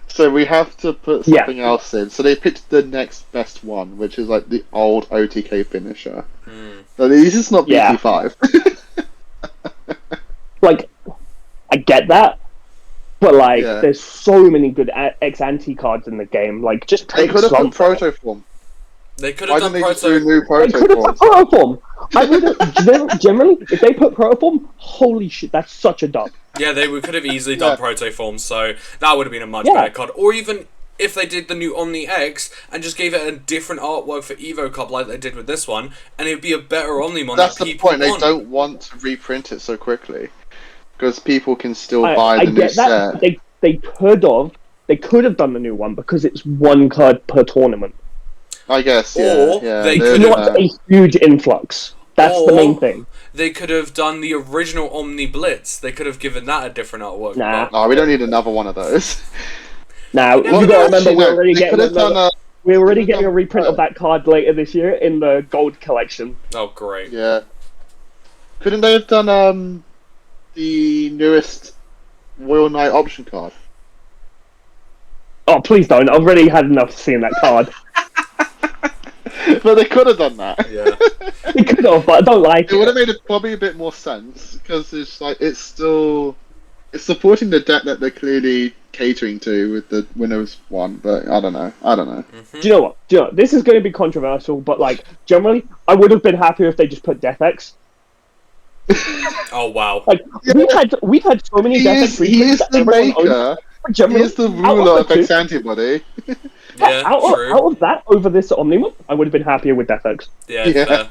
So we have to put something else in. So they picked the next best one, which is like the old OTK finisher. So this is not BT5. Like, I get that, but like, there's so many good ex-ante cards in the game. Like, just they could have put Protoform. They could have done They could have put Protoform. I would generally, if they put Protoform, holy shit, that's such a dub. Yeah, we could have easily done Protoform, so that would have been a much better card. Or even if they did the new Omni X and just gave it a different artwork for Evo Cup like they did with this one, and it would be a better Omnimon. That's the point. They don't want to reprint it so quickly because people can still buy the new set. They could have done the new one because it's 1 card per tournament. I guess, Or they could not a huge influx. That's the main thing. They could have done the original Omni Blitz. They could have given that a different artwork. Nah, we don't need another one of those. Now, you gotta remember, we're already getting a reprint of that card later this year in the gold collection. Oh, great. Yeah. Couldn't they have done the newest Royal Knight option card? Oh, please don't. I've already had enough seeing that card. But they could have done that. Yeah. They could have, but I don't like it. It would have made it probably a bit more sense, because it's like, it's supporting the deck that they're clearly catering to with the winners one, but I don't know. Do you know what? This is going to be controversial, but like, generally, I would have been happier if they just put Death X. Oh wow! Like, we've had so many Death X. He is the maker. He is the ruler of X Antibody. Yeah, out of that over this Omnimon, I would have been happier with Death X. Yeah.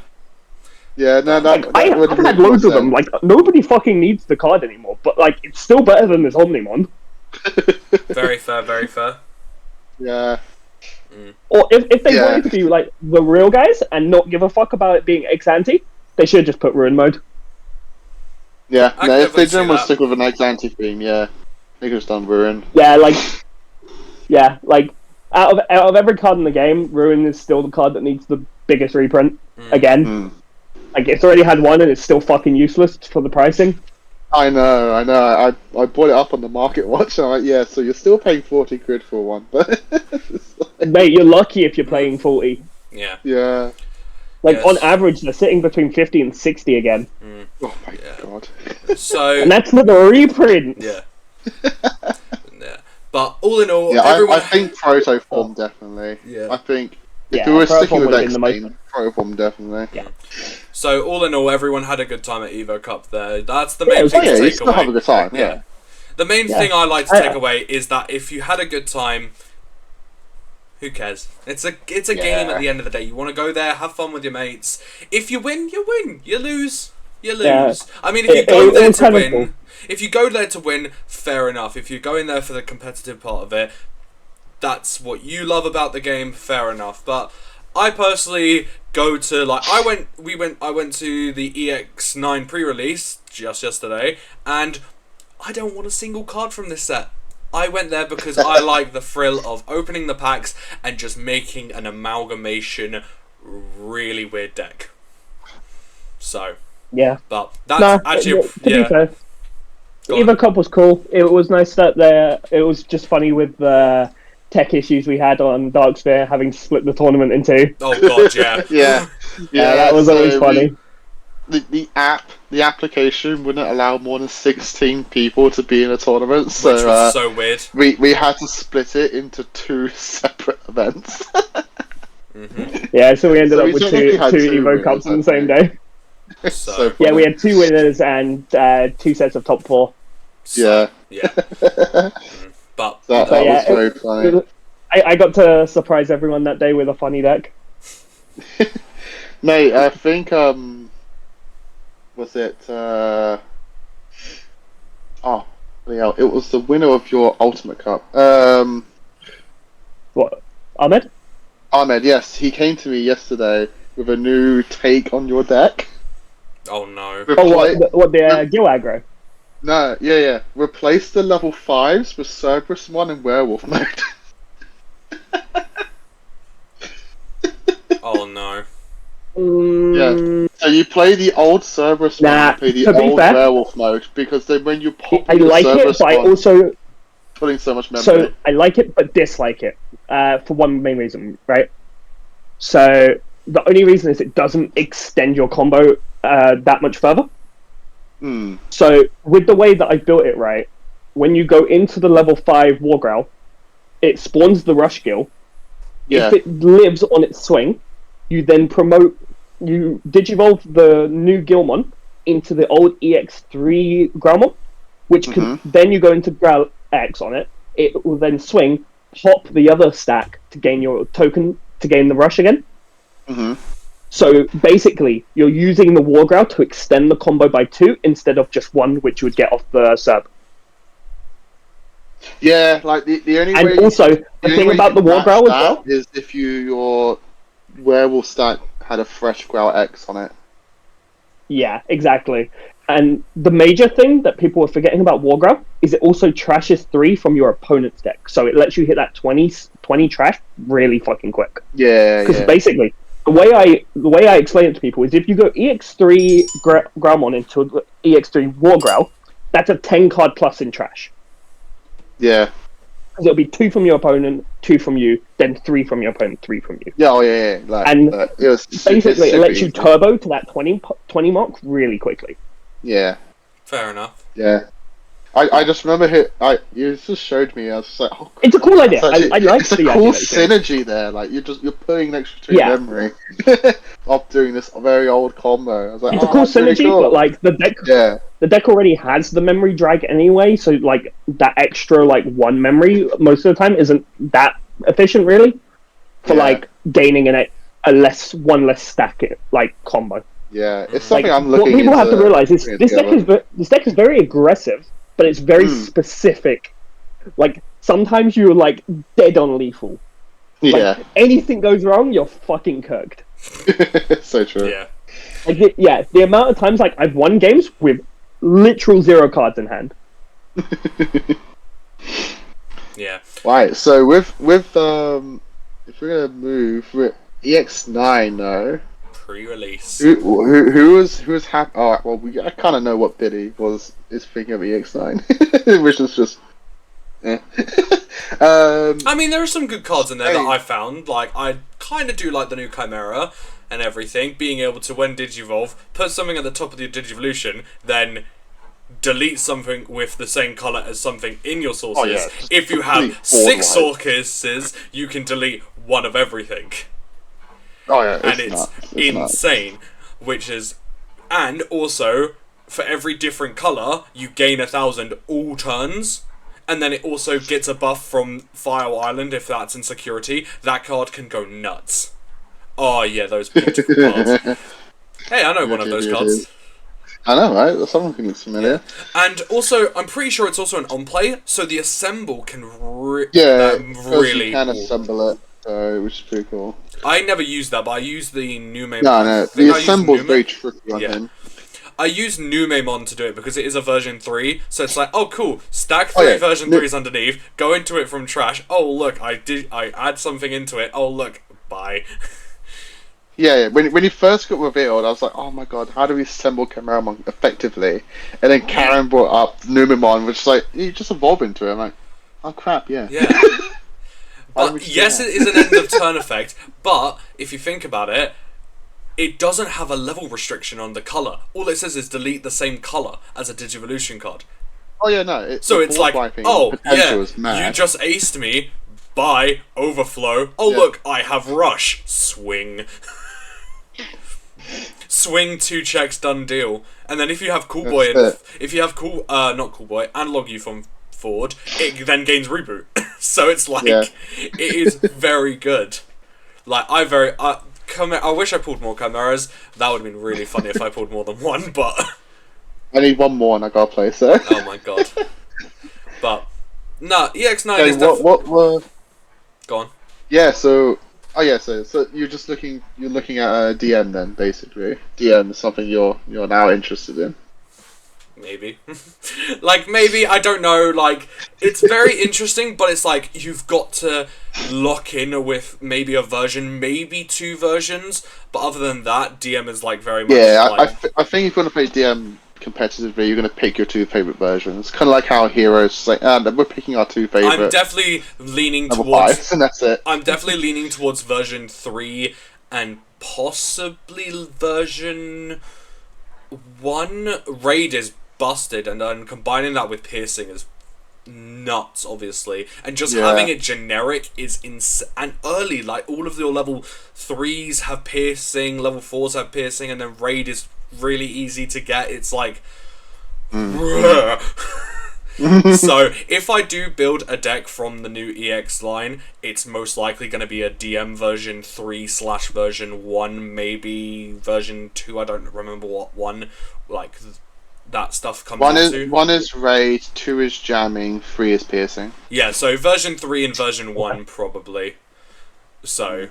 Yeah, no, I've had loads of them. Like, nobody fucking needs the card anymore, but like, it's still better than this Omnimon. Very fair, very fair. Yeah. Or if they wanted to be like the real guys and not give a fuck about it being ex-ante, they should have just put Ruin Mode. Yeah, no, if they didn't want to stick with an ex-ante theme, they could have done Ruin. Yeah, like out of every card in the game, Ruin is still the card that needs the biggest reprint. Again. Like, it's already had one and it's still fucking useless for the pricing. I know. I bought it up on the Market Watch and I'm like, yeah, so you're still paying 40 quid for one, but... Mate, you're lucky if you're paying 40. Yeah. Yeah. Like, on average, they're sitting between 50 and 60 again. Oh my god. So... And that's for the reprint! Yeah. But all in all, I think Protoform definitely. Yeah. I think if we were sticking with X-Bane, Protoform definitely. Yeah. So all in all, everyone had a good time at Evo Cup there. That's the main thing to take away. You still have a good time, yeah. The main thing I like to take away is that if you had a good time, who cares? It's a game at the end of the day. You want to go there, have fun with your mates. If you win, you win. You lose, you lose. Yeah. I mean, if you go there to win... If you go there to win, fair enough. If you go in there for the competitive part of it, that's what you love about the game, fair enough. But I personally go to, like, I went to the EX9 pre-release just yesterday, and I don't want a single card from this set. I went there because I like the thrill of opening the packs and just making an amalgamation really weird deck. So, yeah. But that's actually to be fair. Evo Cup was cool. It was nice that it was just funny with the tech issues we had on Darksphere, having split the tournament in two. Oh god, yeah. yeah, that was always funny. The application wouldn't allow more than 16 people to be in a tournament, so which was so weird. We had to split it into 2 separate events. Yeah, so we ended up with two Evo Cups on the same day. So yeah, we had 2 winners and 2 sets of top 4. So, yeah. But that yeah, was very funny. I got to surprise everyone that day with a funny deck. Mate, I think was it oh yeah, it was the winner of your Ultimate Cup. What, Ahmed? Ahmed, yes, he came to me yesterday with a new take on your deck. Oh no. What the Gil aggro? No, yeah. Replace the level 5s with Cerberus one in werewolf mode. Oh no. Yeah. So you play the old Cerberus one, you play the old werewolf mode, because then when you pop I like Cerberus it, but I one, also putting so much memory. So I like it, but dislike it for one main reason, right? So the only reason is it doesn't extend your combo that much further. So with the way that I built it, right, when you go into the level 5 Wargrowl, it spawns the Rush Gill. Yeah. If it lives on its swing, you then you digivolve the new Gilmon into the old EX3 Growlmon, which can then you go into Growl X on it. It will then swing, hop the other stack to gain your token to gain the rush again. So basically, you're using the Wargrowl to extend the combo by 2 instead of just 1, which you would get off the serve. Yeah, like the only and way. Also, the thing about the Wargrowl as well is if your werewolf stack had a fresh Growl X on it. Yeah, exactly. And the major thing that people are forgetting about Wargrowl is it also trashes 3 from your opponent's deck. So it lets you hit that 20 trash really fucking quick. Yeah, Because basically, the way I explain it to people is if you go EX3 Growlmon into EX3 Wargrowl, that's a 10 card plus in trash. Yeah. Because it'll be 2 from your opponent, 2 from you, then 3 from your opponent, 3 from you. Yeah, yeah. Basically, it lets you turbo to that 20 mark really quickly. Yeah. Fair enough. Yeah. I just remember you just showed me. I was just like, oh, it's a cool idea. I like it's a cool synergy there. Like you're putting an extra 2 memory of doing this very old combo. I was like, it's a cool synergy, really cool. But like the deck already has the memory drag anyway. So like that extra 1 memory most of the time isn't that efficient really for like gaining a one less stack combo. Yeah, it's something I'm looking. What people have to realize is this deck is very aggressive, but it's very specific. Like sometimes you're dead on lethal. Yeah. Anything goes wrong, you're fucking cooked. So true. Yeah. The amount of times I've won games with literal 0 cards in hand. Yeah. Right. So with if we're gonna move with EX9 though. Pre-release. Who was happy? Oh well, I kind of know what Biddy is thinking of EX9, which is just. I mean, there are some good cards in there that I found. I kind of do like the new Chimera and everything. Being able to, when Digivolve, put something at the top of your Digivolution, then delete something with the same colour as something in your sources. Oh, yeah. If you have 6 sources, you can delete 1 of everything. Oh yeah, it's insane. Which is, and also for every different colour, you gain 1,000 all turns, and then it also gets a buff from Fire Island if that's in security. That card can go nuts. Oh yeah, those beautiful cards. Hey, I know one of those cards. I know, right? Something looks familiar. Yeah. And also, I'm pretty sure it's also an on-play, so the assemble can really you can assemble it, which is pretty cool. I never used that, but I used the Numemon. No, the assemble's very tricky on him. I used Numemon to do it because it is a version 3, so it's like, oh cool, stack 3 version 3s underneath, go into it from trash, oh look, I add something into it, oh look, bye. Yeah. When he first got revealed, I was like, oh my god, how do we assemble Chimeramon effectively? And then Karen brought up Numemon, which is like, you just evolve into it. I'm like, oh crap, yeah. Yeah. But yes, it is an end of turn effect, but if you think about it, it doesn't have a level restriction on the colour. All it says is delete the same colour as a Digivolution card. Oh yeah, no. So it's like, oh yeah, you just aced me, bye, overflow, oh look, I have rush, swing. Swing 2 checks, done deal. And then if you have Cool Boy and if you have not Cool Boy, Analog Youth on forward, it then gains reboot. So it's like it is very good. Like I wish I pulled more chimeras. That would have been really funny if I pulled more than one, but I need one more and I gotta play, so. Oh my god. But no, EX9 okay, is what were Go on. Yeah, so so you're just looking at DM then, basically. DM is something you're now interested in. Maybe. Like, maybe, I don't know, like, it's very interesting, but it's like, you've got to lock in with maybe a version, maybe 2 versions, but other than that, DM is, like, very much I think if you're going to play DM competitively, you're going to pick your 2 favourite versions. Kind of like how Heroes, like, we're picking our 2 favourite. I'm definitely leaning towards... 5s, and that's it. I'm definitely leaning towards version 3, and possibly version 1. Raid is busted, and then combining that with piercing is nuts, obviously, and just having it generic is insane. And early, like, all of your level 3s have piercing, level 4s have piercing, and then raid is really easy to get. It's like so if I do build a deck from the new EX line, it's most likely going to be a DM version 3/version 1, maybe version 2, I don't remember what one, like, that stuff comes into. 1 is raid, 2 is jamming, 3 is piercing. Yeah, so version 3 and version 1 probably. So,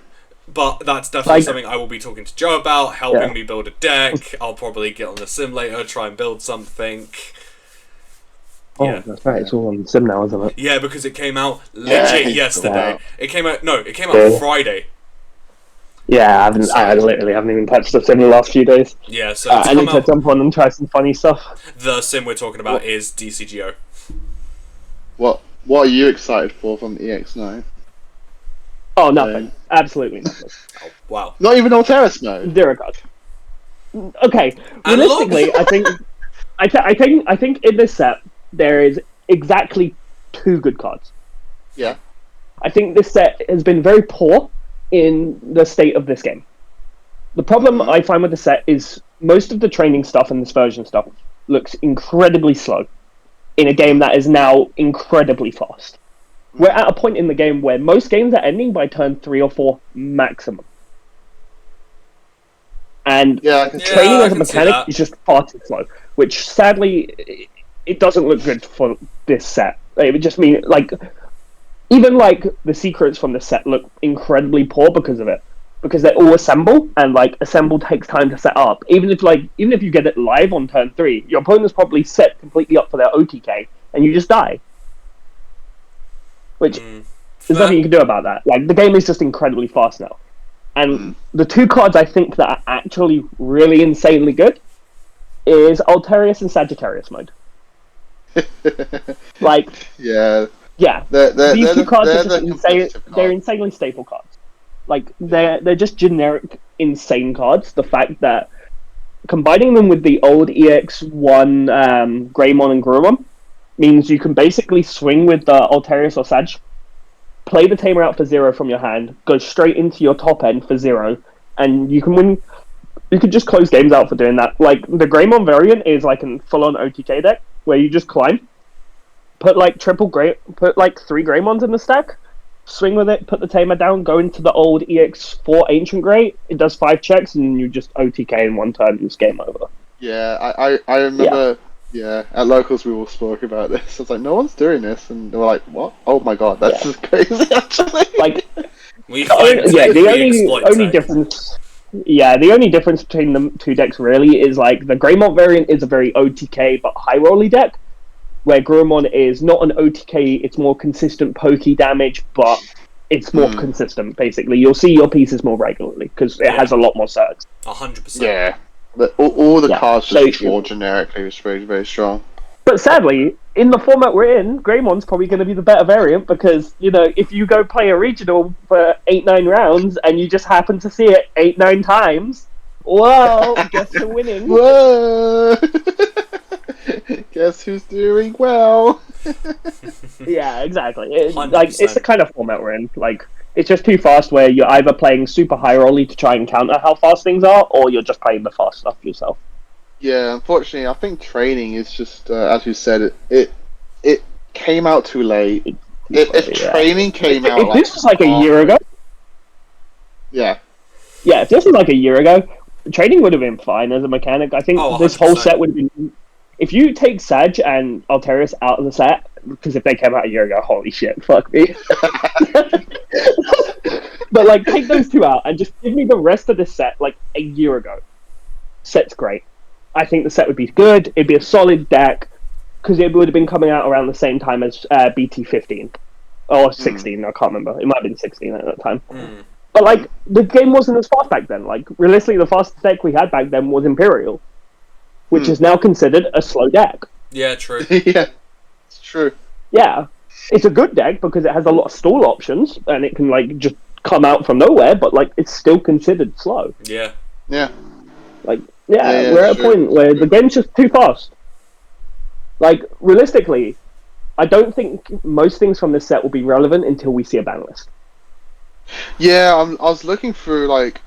but that's definitely something I will be talking to Joe about, helping me build a deck. I'll probably get on the simulator, try and build something. Oh, that's right, it's all on Sim now, isn't it? Yeah, because it came out legit yesterday. It came out Friday. Yeah, I literally haven't even touched the Sim in the last few days. Yeah, so I need to jump on and try some funny stuff. The Sim we're talking about is DCGO. What are you excited for from EX9? Oh, nothing. Absolutely nothing. Oh, wow. Not even Alteris mode? Zero cards. Okay, realistically, I think in this set, there is exactly 2 good cards. Yeah. I think this set has been very poor in the state of this game. The problem I find with the set is most of the training stuff and this version stuff looks incredibly slow in a game that is now incredibly fast. We're at a point in the game where most games are ending by turn 3 or 4 maximum. And training as a mechanic is just far too slow, which sadly, it doesn't look good for this set. It would just mean, like, even like the secrets from the set look incredibly poor because of it, because they all assemble, and like assemble takes time to set up. Even if you get it live on turn 3, your opponent's probably set completely up for their OTK, and you just die. Which there's nothing you can do about that. Like, the game is just incredibly fast now, and the 2 cards I think that are actually really insanely good is Alterius and Sagittarius mode. Like, yeah, these 2 cards are just insane. They're insanely staple cards. Like, they're just generic, insane cards. The fact that combining them with the old EX1 Greymon and Grumon means you can basically swing with the Alterius or Sag, play the Tamer out for 0 from your hand, go straight into your top end for 0, and you can win. You could just close games out for doing that. Like, the Greymon variant is like a full-on OTK deck, where you just climb, put like 3 Greymons in the stack, swing with it, put the Tamer down, go into the old EX4 Ancient Grey, it does 5 checks, and you just OTK in 1 turn, and it's game over. Yeah, I remember, at Locals we all spoke about this. I was like, no one's doing this, and they were like, what? Oh my god, that's just crazy, actually. Like, the only difference... Yeah, the only difference between the 2 decks really is like the Greymon variant is a very OTK but high rolly deck, where Grumon is not an OTK, it's more consistent pokey damage, but it's more consistent, basically. You'll see your pieces more regularly, because it has a lot more surge. 100%. Yeah. All the cards just draw generically, it's very, very strong. But sadly, in the format we're in, Greymon's probably going to be the better variant, because, you know, if you go play a regional for 8-9 rounds, and you just happen to see it 8-9 times, well, guess who's winning? Whoa! Guess who's doing well? Yeah, exactly. It's the kind of format we're in. Like, It's just too fast where you're either playing super high rolly to try and counter how fast things are, or you're just playing the fast stuff yourself. Yeah, unfortunately, I think training is just, as you said, it came out too late. If training came out if this was like a year ago, yeah, if this was like a year ago, training would have been fine as a mechanic. I think this whole set would have been. If you take Sag and Alterius out of the set, because if they came out a year ago, holy shit, fuck me. But like, take those two out and just give me the rest of the set like a year ago. Set's great. I think the set would be good. It'd be a solid deck because it would have been coming out around the same time as BT15 or 16. I can't remember. It might have been 16 at that time. But like, the game wasn't as fast back then. Like, realistically, the fastest deck we had back then was Imperial, which is now considered a slow deck. Yeah, true. Yeah, it's true. Yeah, it's a good deck because it has a lot of stall options and it can like just come out from nowhere. But like, it's still considered slow. Yeah. Yeah. Like, we're at a point where the game's just too fast. Like, realistically, I don't think most things from this set will be relevant until we see a ban list. Yeah, I was looking through like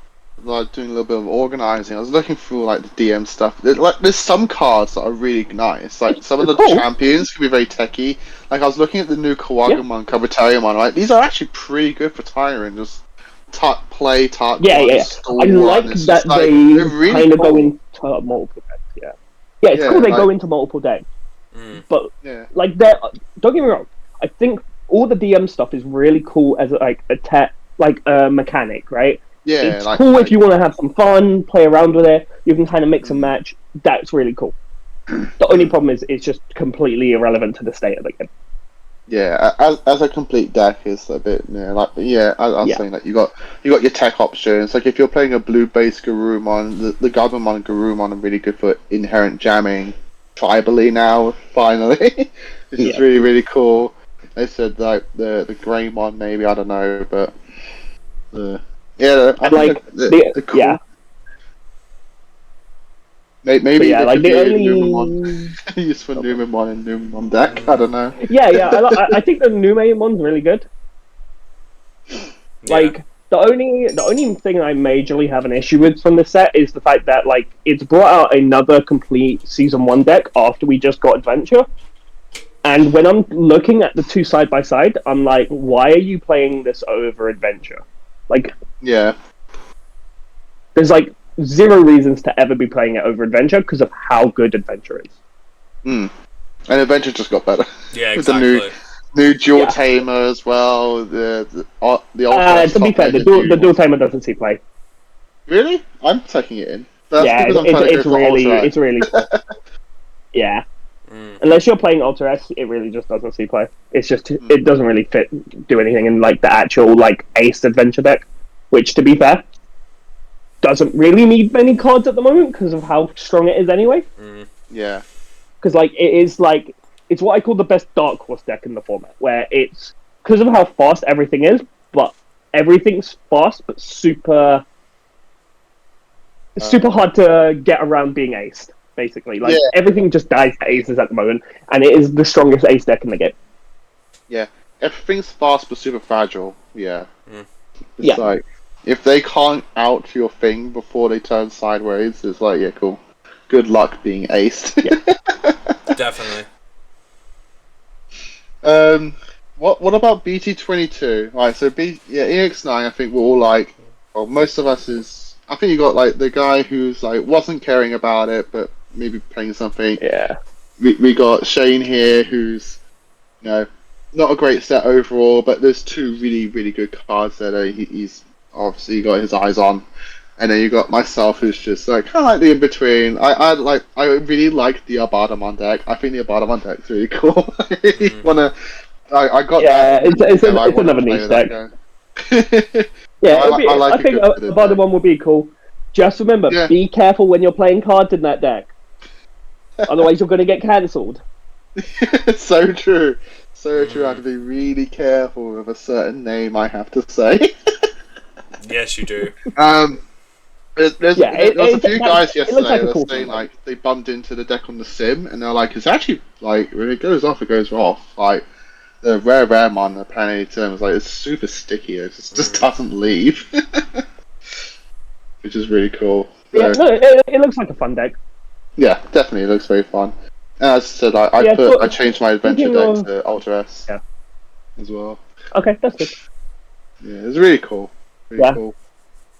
doing a little bit of organizing. I was looking through like the DM stuff. There's some cards that are really nice. Like some of the champions can be very techy. Like I was looking at the new Kawagamon, Kabuteriamon. Right, these are actually pretty good for Tyrion. Just play. I like that they really kind of go into multiple decks. Yeah, it's cool they go into multiple decks. But like, don't get me wrong. I think all the DM stuff is really cool as like a mechanic, right? Yeah, it's cool if you want to have some fun, play around with it. You can kind of mix and match. That's really cool. The only problem is it's just completely irrelevant to the state of the game. Yeah, as a complete deck is a bit I was saying that you got your tech options. Like if you're playing a blue based Garurumon, the Gardamon and Garurumon are really good for inherent jamming tribally now. Finally, this is really really cool. They said like the Greymon maybe, I don't know, but I think they're cool. Yeah. Maybe like the only use for Numemon and Numemon deck. I don't know. I think the Numemon's really good. Like the only thing I majorly have an issue with from the set is the fact that like it's brought out another complete Season 1 deck after we just got Adventure. And when I'm looking at the two side by side, I'm like, why are you playing this over Adventure? Like, there's like zero reasons to ever be playing it over Adventure because of how good Adventure is. And Adventure just got better. Yeah, exactly. With the new dual tamer as well. The to be fair, the dual tamer doesn't see play. Really? I'm taking it in. It's really yeah. Unless you're playing Ultra S, it really just doesn't see play. It's just it doesn't really do anything in like the actual like Ace Adventure deck, which to be fair doesn't really need many cards at the moment because of how strong it is anyway. Yeah. Because like it's what I call the best Dark Horse deck in the format, where it's because of how fast everything is, but everything's fast but super hard to get around being aced. Basically, like everything just dies to aces at the moment, and it is the strongest ace deck in the game. Yeah, everything's fast but super fragile. Yeah, it's like if they can't out your thing before they turn sideways, it's like cool. Good luck being aced. Definitely. What about BT22? Right, so EX9. I think we're all like, well, most of us is. I think you got like the guy who's like wasn't caring about it, but maybe playing something. Yeah. We got Shane here, who's not a great set overall, but there's two really really good cards that he's obviously got his eyes on, and then you got myself, who's just like kind of like the in between. I really like the Abadamon deck. I think the Abadamon deck's really cool. I got that. It's another niche deck. I think Abadamon would be cool. Just remember, be careful when you're playing cards in that deck. Otherwise, you're going to get cancelled. So true. So true. I have to be really careful with a certain name I have to say. Yes, you do. There's a few guys yesterday that were saying like they bumped into the deck on the sim, and they're like, it's actually like when it goes off, it goes off. Like the rare mon apparently terms like it's super sticky. It just doesn't leave, which is really cool. Yeah, So, no, it looks like a fun deck. yeah, definitely it looks very fun. And as I said, I changed my adventure deck to Ultra S as well. Okay, that's good. Yeah, it's really cool. Really cool.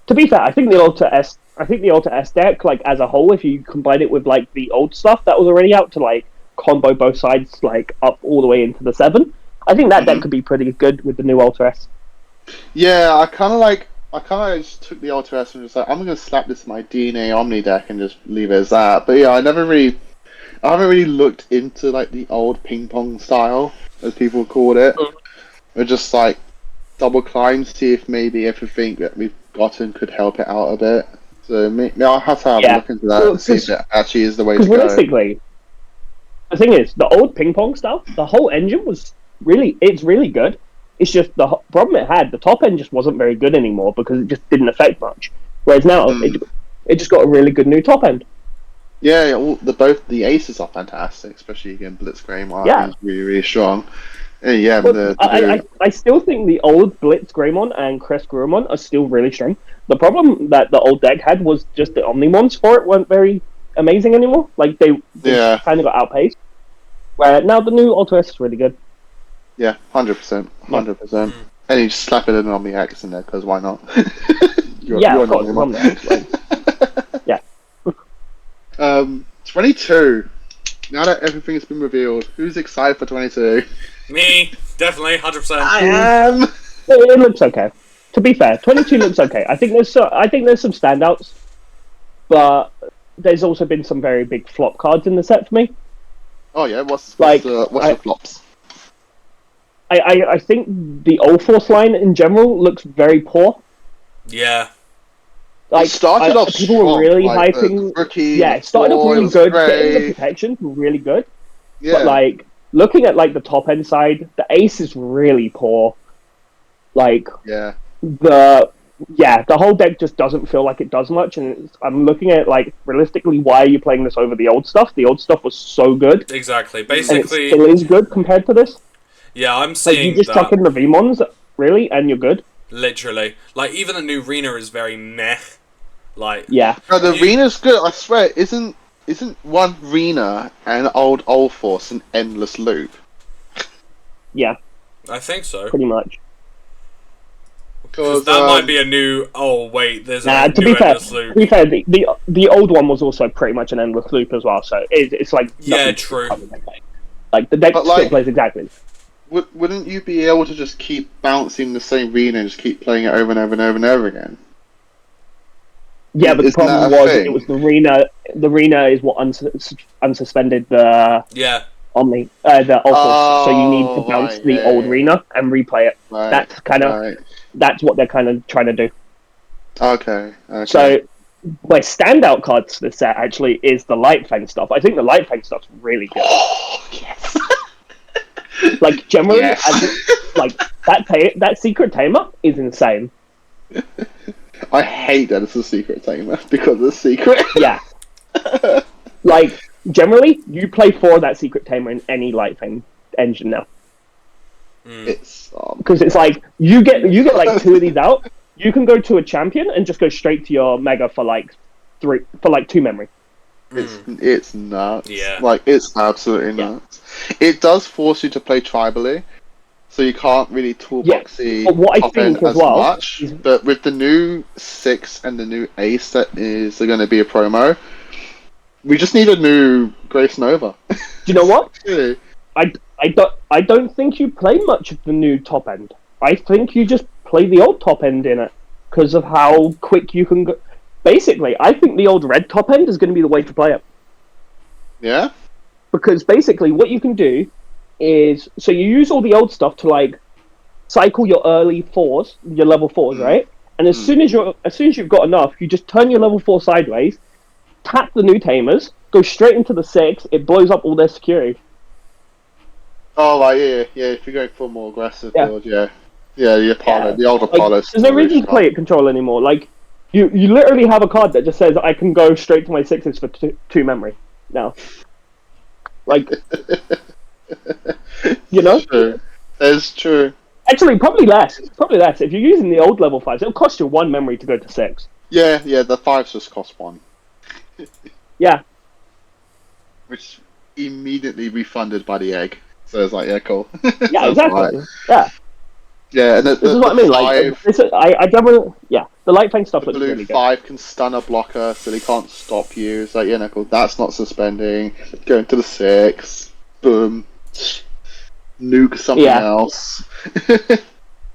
To be fair, I think the Ultra S deck, like as a whole, if you combine it with like the old stuff that was already out to like combo both sides like up all the way into the 7, I think that deck could be pretty good with the new Ultra S. Yeah, I kind of just took the Ultra S and just like I'm gonna slap this in my DNA Omni deck and just leave it as that. But yeah, I haven't really looked into like the old ping pong style as people called it. Or just like double climb, see if maybe everything that we've gotten could help it out a bit. So maybe I'll have to have a look into that and see if it actually is the way to go. Because realistically, the thing is, the old ping pong stuff, the whole engine it's really good. It's just the problem it had, the top end just wasn't very good anymore because it just didn't affect much. Whereas now, it just got a really good new top end. Yeah, both the aces are fantastic, especially again Blitz Greymon. Yeah, he's really, really strong. And yeah, I still think the old Blitz Greymon and Crest Grumon are still really strong. The problem that the old deck had was just the Omnimons for it weren't very amazing anymore. Like they kind of got outpaced. Where now the new Ultra S is really good. Yeah, 100%, 100%. And you just slap it in on the X in there because why not? Of course, it's on there. Yeah. 22. Now that everything's been revealed, who's excited for 22? Me, definitely, 100%. I am. It looks okay. To be fair, 22 looks okay. I think there's some standouts, but there's also been some very big flop cards in the set for me. Oh yeah, what's the flops? I think the Old Force line in general looks very poor. Yeah. Like, it started off people were really hyping. It started off really good. Getting the protections were really good. Yeah. But like looking at like the top end side, the ace is really poor. Like the whole deck just doesn't feel like it does much. And I'm looking at like realistically, why are you playing this over the old stuff? The old stuff was so good. Exactly. Basically, and it still is good compared to this. Yeah, I'm seeing like, you just chuck in the VMons, really, and you're good. Literally. Like, even the new Rena is very meh. Like... Yeah. No, the Rena's good, I swear. Isn't one Rena and old Force an endless loop? Yeah. I think so. Pretty much. Because that might be a new... Oh, wait, there's a new endless loop. To be fair, the old one was also pretty much an endless loop as well, so it's like... Yeah, true. Like, the deck still plays exactly. Wouldn't you be able to just keep bouncing the same Rena and just keep playing it over and over and over and over again? Yeah, but the problem was it was the Rena. The Rena is what unsuspended the Omni, the Ultra. So you need to bounce the old Rena and replay it. Right, that's what they're kind of trying to do. Okay. So my standout cards to this set actually is the Light Fang stuff. I think the Light Fang stuff's really good. Oh, yes. Like generally, like that secret tamer is insane. I hate that it's a secret tamer because it's secret. Yeah. Like generally, you play for that secret tamer in any Light Fang engine now. It's because it's like you get like 2 of these out. You can go to a champion and just go straight to your mega for like 2 memory. It's nuts. Yeah. Like, it's absolutely nuts. It does force you to play tribally, so you can't really toolboxy top end as much. But with the new 6 and the new ace that is going to be a promo, we just need a new Grace Nova. Do you know what? Really? I don't think you play much of the new top end. I think you just play the old top end in it because of how quick you can go. Basically, I think the old red top end is going to be the way to play it. Yeah? Because basically what you can do is... So you use all the old stuff to, like, cycle your early 4s, your level 4s, right? And as soon as you've got enough, you just turn your level 4 sideways, tap the new tamers, go straight into the 6, it blows up all their security. Oh, like, yeah, if you're going for a more aggressive build, yeah. Yeah, the Apollo, the old Apollo. There's no reason to play it control anymore. Like, you literally have a card that just says I can go straight to my 6s for 2 memory now. Like, you know? It's true. Actually, probably less. Probably less. If you're using the old level 5s, it'll cost you 1 memory to go to 6. Yeah, the 5s just cost 1. Yeah. Which immediately refunded by the egg. So it's like, yeah, cool. Yeah, so exactly. Right. Yeah. Yeah, and This is what I mean. Like, I definitely, the light fang stuff the looks blue really good. 5 can stun a blocker, so they can't stop you. It's like, yeah, cool. That's not suspending. Going to the 6. Boom. Nuke something else.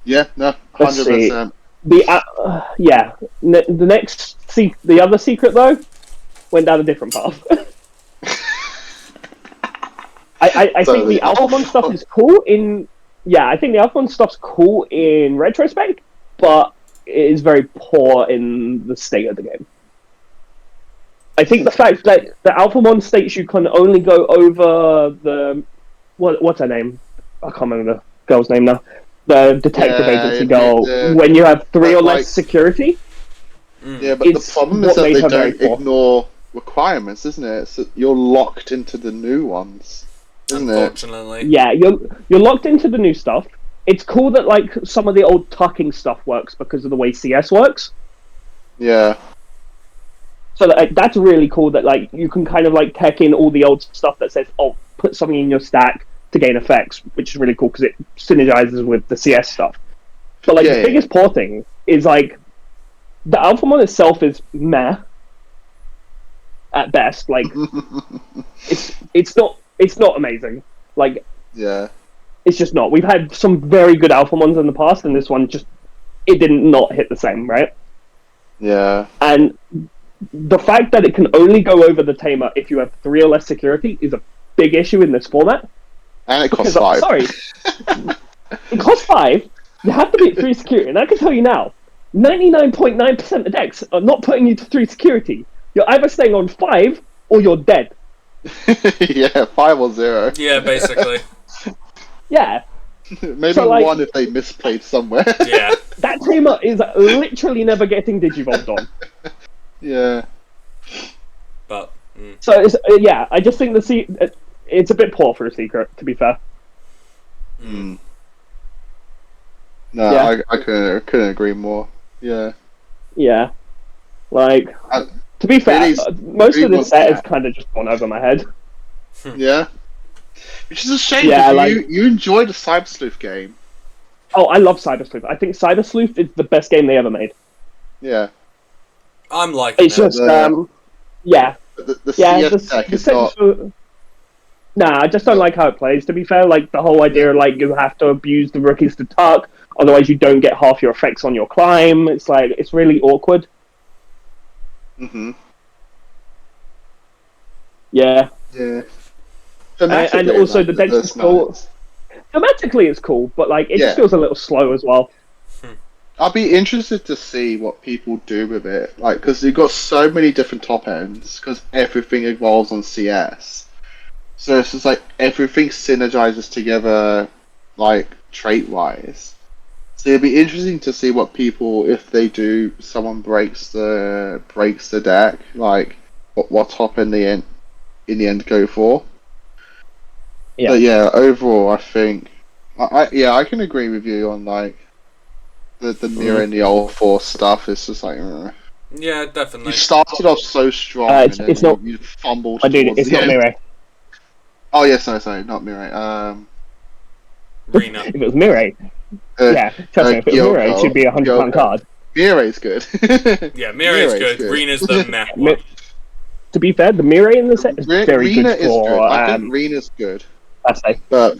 Yeah, no, 100%. The other secret though went down a different path. I think the Alphamon stuff is cool in. Yeah, I think the Alphamon stuff's cool in retrospect, but it is very poor in the state of the game. I think the fact that the Alphamon states you can only go over the what's her name? I can't remember the girl's name now. The detective agency girl. When you have 3 or less security. Yeah, but the problem is that they don't ignore requirements, isn't it? So you're locked into the new ones, isn't Unfortunately. it? Yeah, you're locked into the new stuff. It's cool that like some of the old tucking stuff works because of the way CS works. Yeah. So that's really cool that like you can kind of like tech in all the old stuff that says, oh, put something in your stack to gain effects, which is really cool because it synergizes with the CS stuff. But like the biggest poor thing is like the Alphamon itself is meh at best. Like it's not amazing. Like it's just not. We've had some very good Alphamons in the past, and this one it didn't not hit the same, right? Yeah. And the fact that it can only go over the tamer if you have 3 or less security is a big issue in this format. And it costs 5. Sorry. It costs 5. You have to be at 3 security. And I can tell you now, 99.9% of decks are not putting you to 3 security. You're either staying on 5 or you're dead. Yeah, 5 or 0. Yeah, basically. Yeah. Maybe so, 1 if they misplayed somewhere. Yeah. That tamer is literally never getting digivolved on. Yeah. But... So, I just think it's a bit poor for a secret, to be fair. No, yeah. I couldn't agree more. Yeah. Yeah. Like, to be fair, most of this set is kind of just gone over my head. Yeah. Which is a shame, because you enjoyed the Cyber Sleuth game. Oh, I love Cyber Sleuth. I think Cyber Sleuth is the best game they ever made. Yeah. I'm liking it's just, yeah. The CS deck is not... Nah, I just don't like how it plays, to be fair. Like, the whole idea, like, you have to abuse the rookies to tuck, otherwise you don't get half your effects on your climb. It's like, it's really awkward. Mm-hmm. Yeah. Yeah. And also the deck is cool. Thematically it's cool, but, like, it just feels a little slow as well. I'll be interested to see what people do with it, like, because you've got so many different top ends, because everything evolves on CS. So it's just like everything synergizes together, like trait-wise. So it'd be interesting to see what people, if they do, someone breaks the deck, like what top in the end go for. Yeah. But yeah, overall, I think I can agree with you on like the mirror and the old force stuff. It's just like. Yeah, definitely. You started off so strong, and then you fumbled. It's not Mirai. Oh yeah, sorry, not Mirai. Rena. If it was Mirai, trust me, if it was Mirai, it should be a £100 card. Mirai's good. Yeah, Mirai's good. Rena's the meh one. To be fair, the Mirai in the set is very good for... I think Rena's good. I say. But...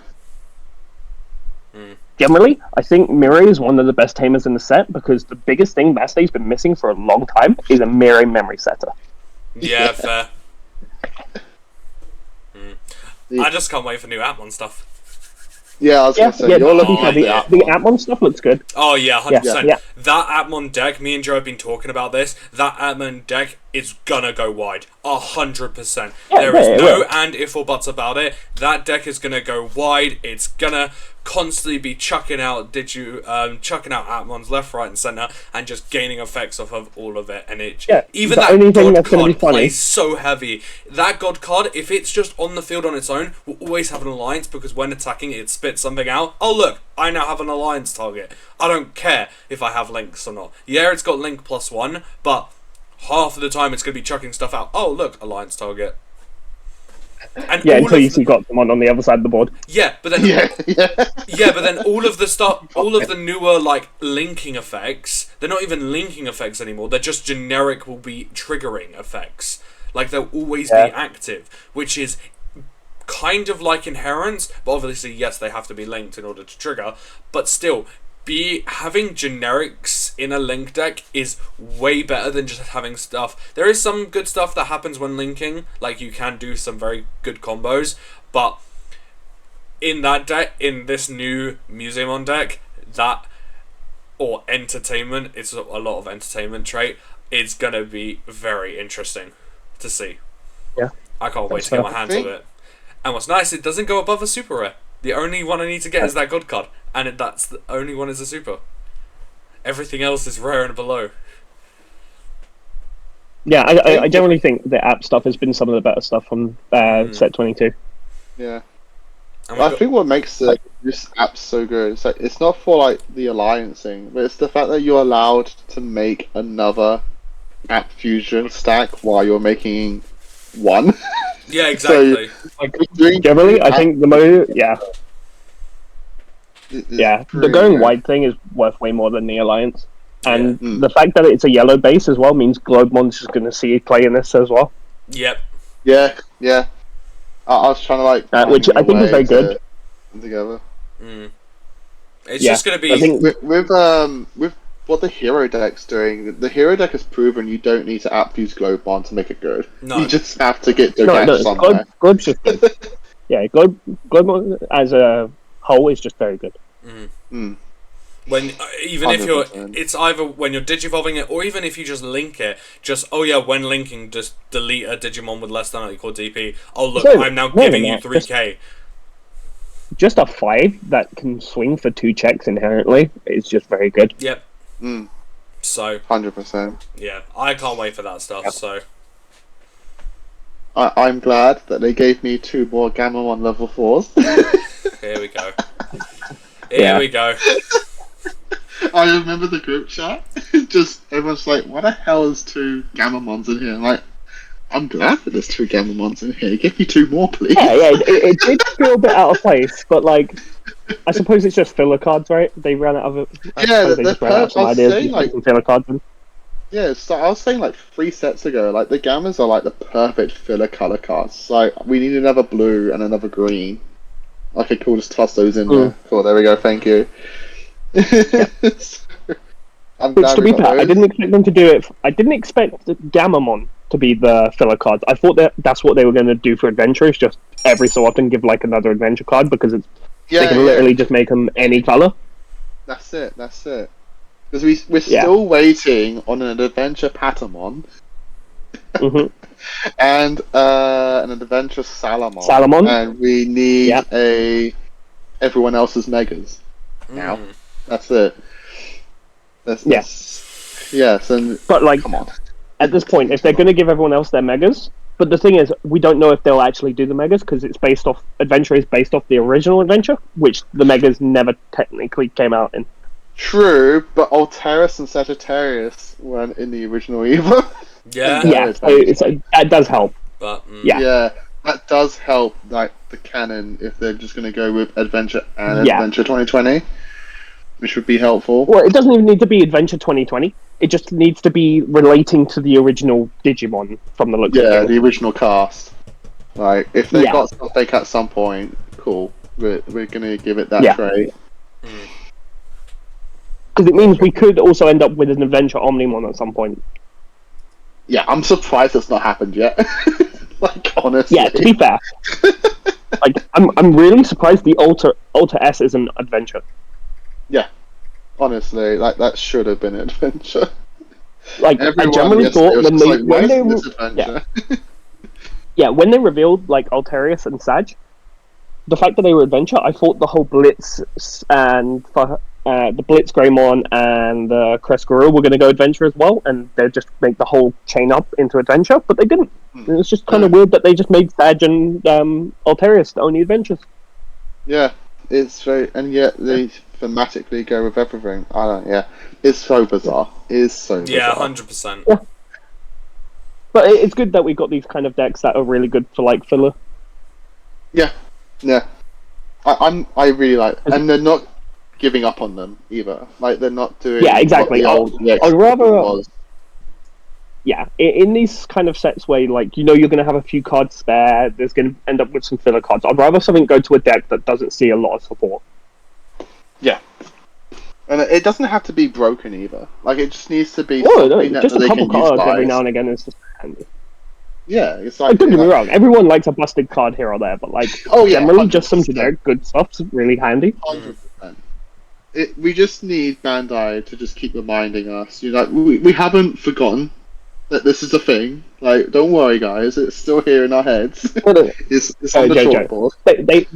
Generally, I think Mirai is one of the best tamers in the set because the biggest thing Mastay's been missing for a long time is a Mirai memory setter. Yeah, fair. I just can't wait for new Atmon stuff. Yeah, I was going to say, you're looking at the Atmon stuff looks good. Oh yeah, 100%. Yeah. That Atmon deck, me and Joe have been talking about this. That Atmon deck it's gonna go wide. 100%. Yeah, There is it no will. and if or buts about it. That deck is gonna go wide. It's gonna constantly be chucking out Atmons left, right, and center, and just gaining effects off of all of it. And even the that only thing God that's gonna be card funny- plays so heavy. That God card, if it's just on the field on its own, will always have an alliance, because when attacking it spits something out. Oh look, I now have an alliance target. I don't care if I have links or not. Yeah, it's got link +1, but half of the time it's going to be chucking stuff out. Oh look, alliance target. And Yeah, all until of you see Gotsumon on the other side of the board. yeah, but then yeah, but then all of the stuff, all of the newer like linking effects, they're not even linking effects anymore. They're just generic will be triggering effects. Like they'll always be active, which is kind of like inherent, but obviously yes, they have to be linked in order to trigger. But still, having generics in a link deck is way better than just having stuff. There is some good stuff that happens when linking, like you can do some very good combos, but in that deck, in this new Museumon deck, or entertainment, it's a lot of entertainment trait, it's gonna be very interesting to see. Yeah. I can't wait to get my hands on it. And what's nice, it doesn't go above a super rare. The only one I need to get is that God card, and that's the only one is a super. Everything else is rare and below. Yeah, I generally think the app stuff has been some of the better stuff from set 22. Yeah. I think what makes this app so good is it's not for like the alliancing, but it's the fact that you're allowed to make another app fusion stack while you're making one. Yeah, exactly. So, generally, I think the the going wide thing is worth way more than the alliance, and the fact that it's a yellow base as well means Globemon's just going to see you play in this as well. Yep. Yeah. I was trying to which I think is very good. Together. It's just going to be. I think with what the hero deck's doing, the hero deck has proven you don't need to app fuse Globon to make it good. No. You just have to get Dogash somewhere. Globe's just good. Yeah, Globon as a whole is just very good. When even 100%. If you're, it's either when you're digivolving it, or even if you just link it, when linking, just delete a Digimon with less than or equal DP. Oh look, I'm now giving you 3k. Just a 5 that can swing for 2 checks inherently is just very good. Yep. So 100%. Yeah, I can't wait for that stuff. Yep. So I'm glad that they gave me 2 more Gamamon level 4s. Here we go. Here we go. I remember the group chat. Just everyone's like, "What the hell is 2 Gamamons in here?" I'm like, I'm glad that there's 2 Gamamons in here. Give me 2 more, please. Yeah, it did feel a bit out of place, but like, I suppose it's just filler cards, right? They ran out of it. They just ran out of some ideas. Some filler cards in. Yeah, so I was saying like 3 sets ago, like the Gammas are like the perfect filler color cards. Like we need another blue and another green. Okay, cool. Just toss those in there. Cool. There we go. Thank you. Yep. Which, to be fair, I didn't expect them to do it. I didn't expect Gamamon to be the filler cards. I thought that's what they were going to do for adventurers. Just every so often give like another adventure card because they can literally just make them any color. That's it. Because we're still waiting on an adventure Patamon. And an adventure Salamon. And we need everyone else's megas now. That's it. Yes, but like, come on. At this point, if they're going to give everyone else their megas, but the thing is, we don't know if they'll actually do the megas because Adventure is based off the original Adventure, which the megas never technically came out in. True, but Alterus and Sagittarius weren't in the original either. That does help. But that does help, like the canon, if they're just going to go with Adventure and Adventure 2020, which would be helpful. Well, it doesn't even need to be Adventure 2020. It just needs to be relating to the original Digimon from the looks of it. Yeah, the original cast. Like, if they got something at some point, cool. We're going to give it that trait. Because it means we could also end up with an Adventure Omnimon at some point. Yeah, I'm surprised it's not happened yet. Like, honestly. Yeah, to be fair. Like, I'm really surprised the Alter S is an Adventure. Yeah. Honestly, like that should have been an Adventure. Like, I Everyone generally yesterday thought was just like, why isn't this adventure? when they revealed like Alterius and Sag, the fact that they were adventure, I thought the whole Blitz and the Blitz Greymon and the Crest Guru were going to go adventure as well, and they'd just make the whole chain up into adventure, but they didn't. It was just kind of weird that they just made Sag and Alterius the only adventures. Yeah, it's very, and yet they thematically go with everything. I don't. Yeah, it's so bizarre. It's so bizarre. Yeah, 100%. Yeah. But it's good that we got these kind of decks that are really good for like filler. Yeah, yeah. I really like, and they're not giving up on them either. Like they're not doing. Yeah, exactly. What the old I'd rather. was. Yeah, in these kind of sets where like you're going to have a few cards spare, there's going to end up with some filler cards. I'd rather something go to a deck that doesn't see a lot of support. Yeah. And it doesn't have to be broken either. Like it just needs to be just a couple cards every now and again is just handy. Yeah, it's like don't get me wrong, everyone likes a busted card here or there, but like generally 100%. Just some generic good stuff's really handy. 100%. We just need Bandai to just keep reminding us. You know, we haven't forgotten that this is a thing. Like, don't worry, guys, it's still here in our heads. It's on the chalkboard. They,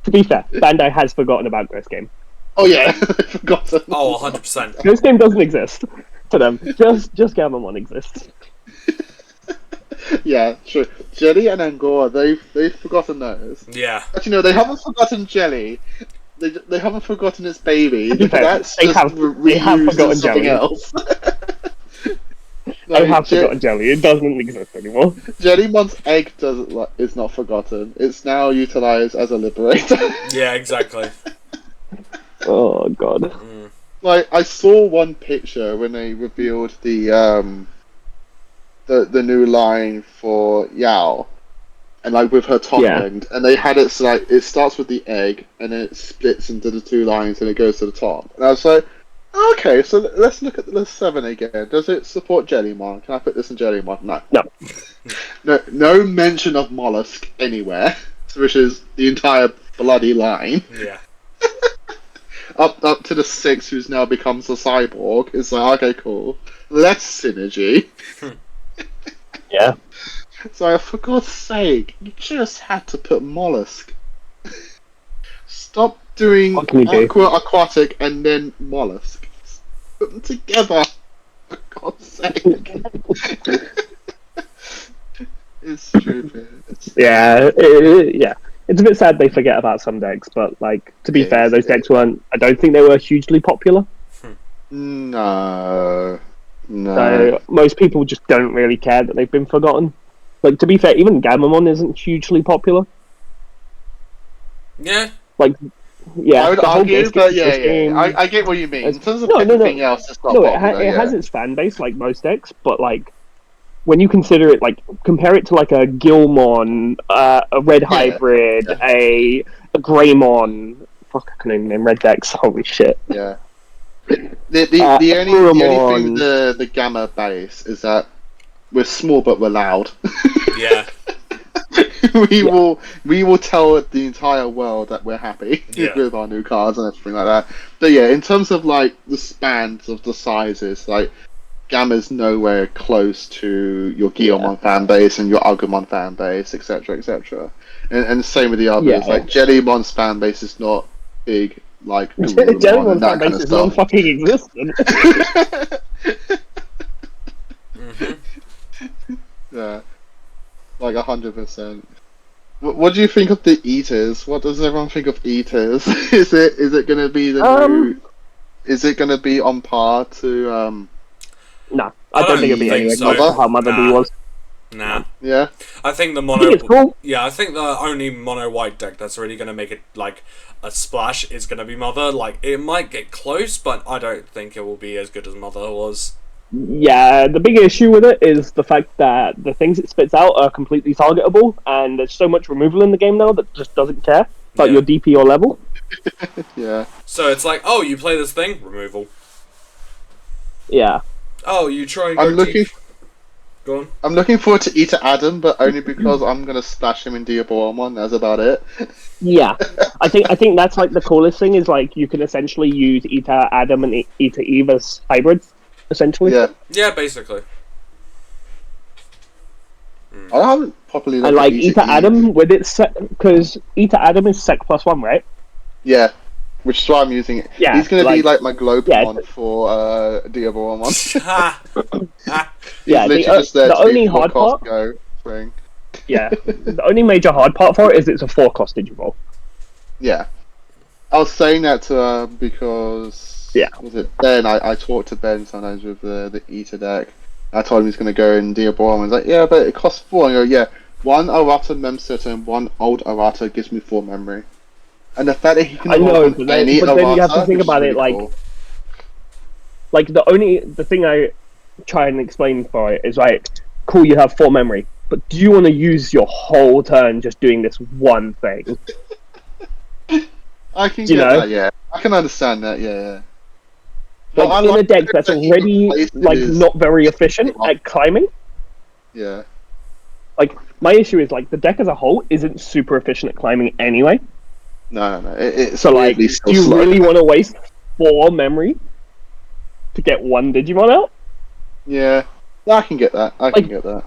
to be fair, Bandai has forgotten about Ghost Game. Oh yeah, they've forgotten. Oh, 100%. Ghost Game doesn't exist to them. Just Gamamon exists. Yeah, true. Jelly and Angora, they've forgotten those. Yeah. But you know, they haven't forgotten Jelly. They haven't forgotten its baby. That's they have forgotten Jelly. Else. I have forgotten Jelly. It doesn't exist anymore. Jellymon's egg is not forgotten. It's now utilized as a liberator. Yeah, exactly. Oh god. Like I saw one picture when they revealed the new line for Yao, and like with her top end, and they had it so like it starts with the egg and then it splits into the two lines and it goes to the top. And I was like, okay, so let's look at the list 7 again. Does it support Jellymon? Can I put this in Jellymon? No. No mention of Mollusk anywhere, which is the entire bloody line. Yeah. Up to the 6 who's now becomes a cyborg. It's like, okay, cool. Less synergy. Yeah. So for God's sake, you just had to put Mollusk. Stop doing aquatic and then Mollusk. Put them together. For God's sake. It's stupid. Yeah. It's a bit sad they forget about some decks, but like to be fair, those decks weren't. I don't think they were hugely popular. No. So most people just don't really care that they've been forgotten. Like to be fair, even Gamamon isn't hugely popular. Yeah. Like, yeah. I would argue, but I get what you mean. In terms of everything else, it's not popular. It has its fan base, like most decks, but like when you consider it, like compare it to like a Gilmon, a Red Hybrid, a Greymon. Fuck, I can't even name red decks. Holy shit. Yeah. The only thing with the Gamma base is that we're small but we're loud. Yeah. we will tell the entire world that we're happy with our new cards and everything like that. But yeah, in terms of like the spans of the sizes, like Gamma's nowhere close to your Guilmon fan base and your Agumon fan base, etc., etc. And the same with the others. Like Jellymon's fan base is not big. Like Jellymon's fan base is non-fucking existent. Yeah, like 100%. What do you think of the Eaters? What does everyone think of Eaters? Is it going to be the new? Is it going to be on par to? No, I don't think it'll be anywhere close to how Mother B was. Nah. Yeah. I think the mono. It's cool. Yeah, I think the only mono white deck that's really going to make it like a splash is going to be Mother. Like it might get close, but I don't think it will be as good as Mother was. Yeah, the big issue with it is the fact that the things it spits out are completely targetable, and there's so much removal in the game now that just doesn't care about your DP or level. Yeah. So it's like, oh, you play this thing, removal. Yeah. Oh, you try and go on. I'm looking forward to Eater Adam, but only because I'm gonna splash him in Diaboromon. That's about it. Yeah, I think that's like the coolest thing is like you can essentially use Eater Adam and Eater Eve as hybrids, essentially. Yeah, basically. I haven't properly looked And like at Eta Adam with its set, because Eta Adam is sec +1, right? Yeah, which is why I'm using it. Yeah, he's gonna be like my Globemon for Diaboromon. He's literally just there the to only do hard cost part. go thing. Yeah, the only major hard part for it is it's a 4-cost Digivolve. Yeah, I was saying that to because was it Ben? I talked to Ben sometimes with the Eta deck. I told him he's gonna go in Diaboromon. He's like, yeah, but it costs 4. I go, yeah, 1 Arata Memset and 1 old Arata gives me 4 memory. And the fact that he can I know, but then you have to think about it like, cool. like the thing I try and explain for it is like, cool, you have 4 memory, but do you want to use your whole turn just doing this one thing? I can get that, yeah. I can understand that, yeah. But like, in a deck that's already like not very efficient at climbing. Yeah. Like my issue is like the deck as a whole isn't super efficient at climbing anyway. No. It's so like, do you really want to waste 4 memory to get 1 Digimon out? Yeah, I can get that. I can get that.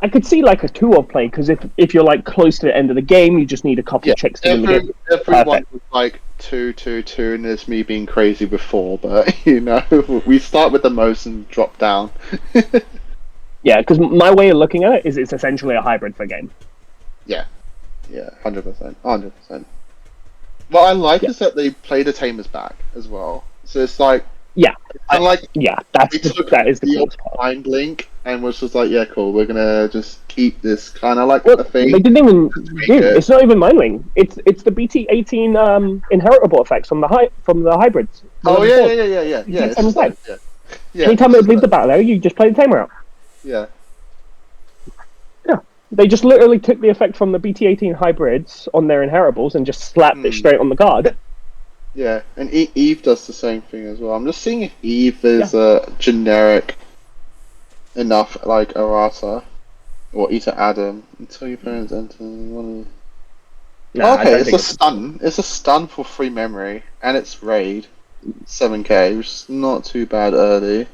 I could see like a 2-of play because if you're like close to the end of the game, you just need a couple of checks to win the game. Everyone was like 2-2-2, and there's me being crazy before, but you know, we start with the most and drop down. Yeah, because my way of looking at it is it's essentially a hybrid for game. Yeah, 100%. What I like is that they play the tamers back as well. So it's like that is the coolest part. Mind Link and was just like, yeah, cool. We're gonna just keep this kind of like a thing. They didn't even. It's not even Mind Link. It's the BT18 inheritable effects from the hybrids. Oh yeah. Anytime it leaves the battle area, you just play the tamer out. Yeah. Yeah. They just literally took the effect from the BT18 hybrids on their inheritables and just slapped it straight on the card. Yeah, and Eve does the same thing as well. I'm just seeing if Eve is generic enough, like Arata or Eta Adam, until your parents enter one of. Okay, it's a stun. It's a stun for 3 memory, and it's raid 7k, which is not too bad early.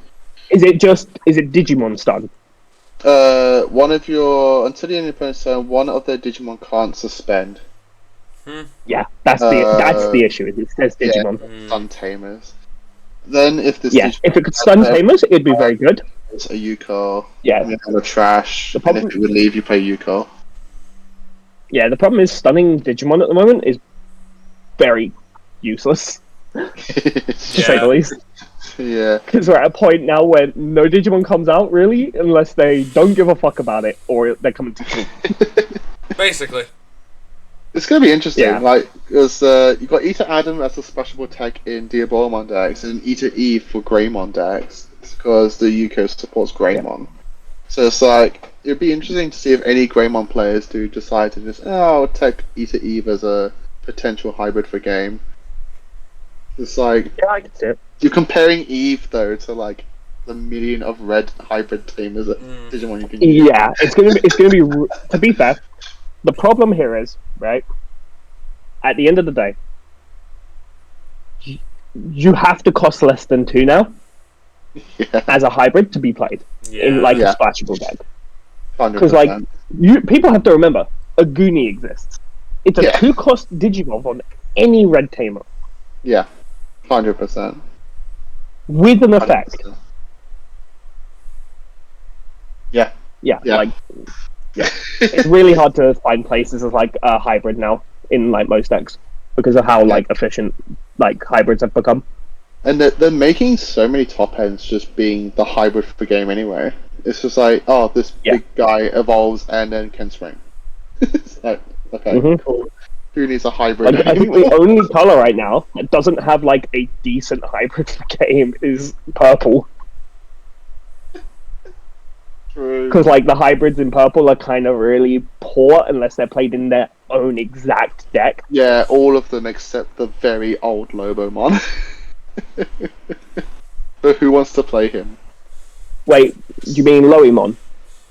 Is it Digimon stun? Until the end of your opponent's turn, one of their Digimon can't suspend. Yeah, that's the issue. It says Digimon. Stun tamers. Then if this if it could stun tamers, it'd be very good. It's a Yuko. Yeah. And you have a trash. And if it would leave, you play Yuko. Yeah, the problem is stunning Digimon at the moment is very useless. To say the least. Yeah. Because we're at a point now where no Digimon comes out, really, unless they don't give a fuck about it, or they're coming to kill. Basically. It's going to be interesting, because you've got Eta Adam as a splashable tech in Diaboromon decks, and Eta Eve for Greymon decks, because the Yuko supports Greymon. So it's like, it'd be interesting to see if any Greymon players do decide to just, I'll take Eta Eve as a potential hybrid for game. It's like, I can see it. You're comparing Eve, though, to like the million of red hybrid tamers that Digimon you can use. Yeah, it's gonna be, to be fair, the problem here is, right, at the end of the day, you have to cost less than 2 now as a hybrid to be played in like a splashable deck. Because like people have to remember, a Goonie exists. It's a 2-cost Digivolve on any red tamer. Yeah, 100%. With an effect. 100%. It's really hard to find places as like a hybrid now in like most decks because of how like efficient like hybrids have become. And they're making so many top ends just being the hybrid for game anyway. It's just like, this big guy evolves and then can swing. It's like, okay, cool. Who needs a hybrid? Like, I think the only color right now that doesn't have like a decent hybrid for game is purple. Because like the hybrids in purple are kind of really poor unless they're played in their own exact deck. Yeah, all of them except the very old Lobomon. But who wants to play him? Wait, you mean Loemon?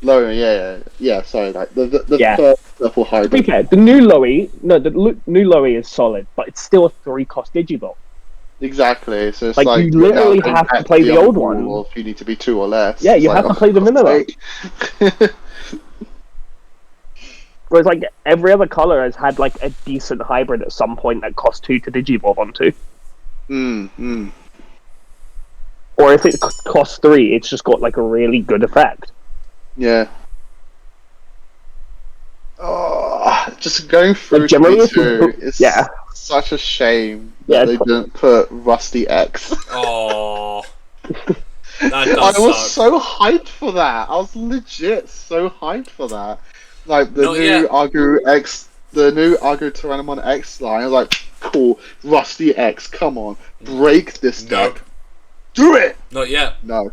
Loe, yeah. Sorry, like the first purple hybrid. To be fair, the new Loe is solid, but it's still a 3-cost Digivolve. Exactly. So it's Like, like you literally have to play the old one. Or if you need to be 2 or less. Yeah, it's you like, have to play the vanilla. Whereas, like, every other color has had, like, a decent hybrid at some point that costs 2 to digivolve onto. Or if it costs 3, it's just got, like, a really good effect. Yeah. Oh, just going through Like, generally, 22 is such a shame that they didn't put Rusty X. Oh, that does I was suck. so hyped for that. I was legit so hyped for that. Like the new Argu Tyrannomon X line. I was like, cool, Rusty X, come on, break this deck. Do it. Not yet. No.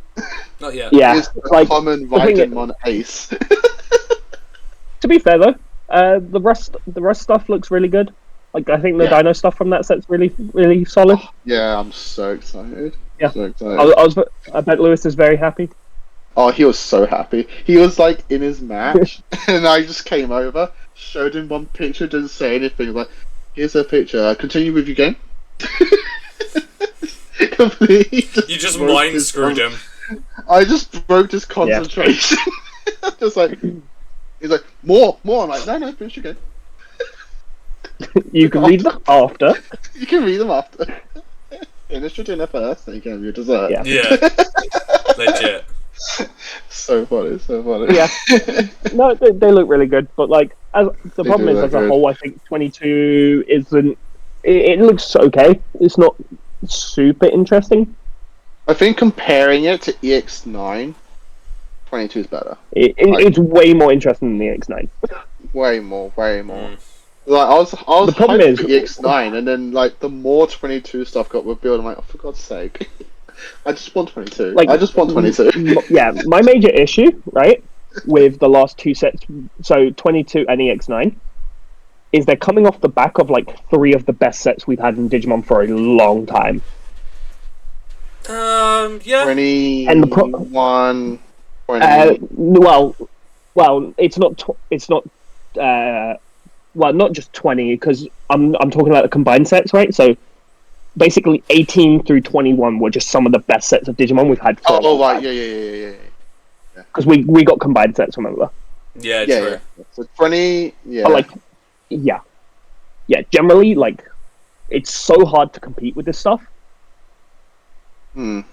Not yet. Yeah, it's a common Raidamon Ace. To be fair though, the rest stuff looks really good. Like, I think the Dino stuff from that set's really, really solid. Yeah, I'm so excited. Yeah, so excited. I bet Lewis is very happy. Oh, he was so happy. He was like in his match, and I just came over, showed him one picture, didn't say anything. Like, here's a picture. Continue with your game. Completely. You just mind screwed him. I just broke his concentration. Just like, he's like, more. I'm like, no, finish your game. You can read them after. You can read them after. Finish your dinner first, then you can have your dessert. Yeah. Legit. So funny. Yeah. No, they look really good, but like, the problem is, as a whole, I think 22 isn't. It looks okay. It's not super interesting. I think comparing it to EX9, 22 is better. It's way more interesting than the EX9. Way more. Like I was the problem hyped is for EX9, and then like the more 22 stuff got revealed, I'm like, oh, for God's sake, I just want 22. Like, I just want 22. Yeah, my major issue, right, with the last 2 sets, so 22 and EX9, is they're coming off the back of like 3 of the best sets we've had in Digimon for a long time. Yeah. 21. And 20. Well, it's not. Well, not just 20, because I'm talking about the combined sets, right? So basically 18 through 21 were just some of the best sets of Digimon we've had for a long time. Yeah. Because we got combined sets, remember? Yeah, true. Yeah. So 20, yeah. But like, yeah, generally, like, it's so hard to compete with this stuff. That,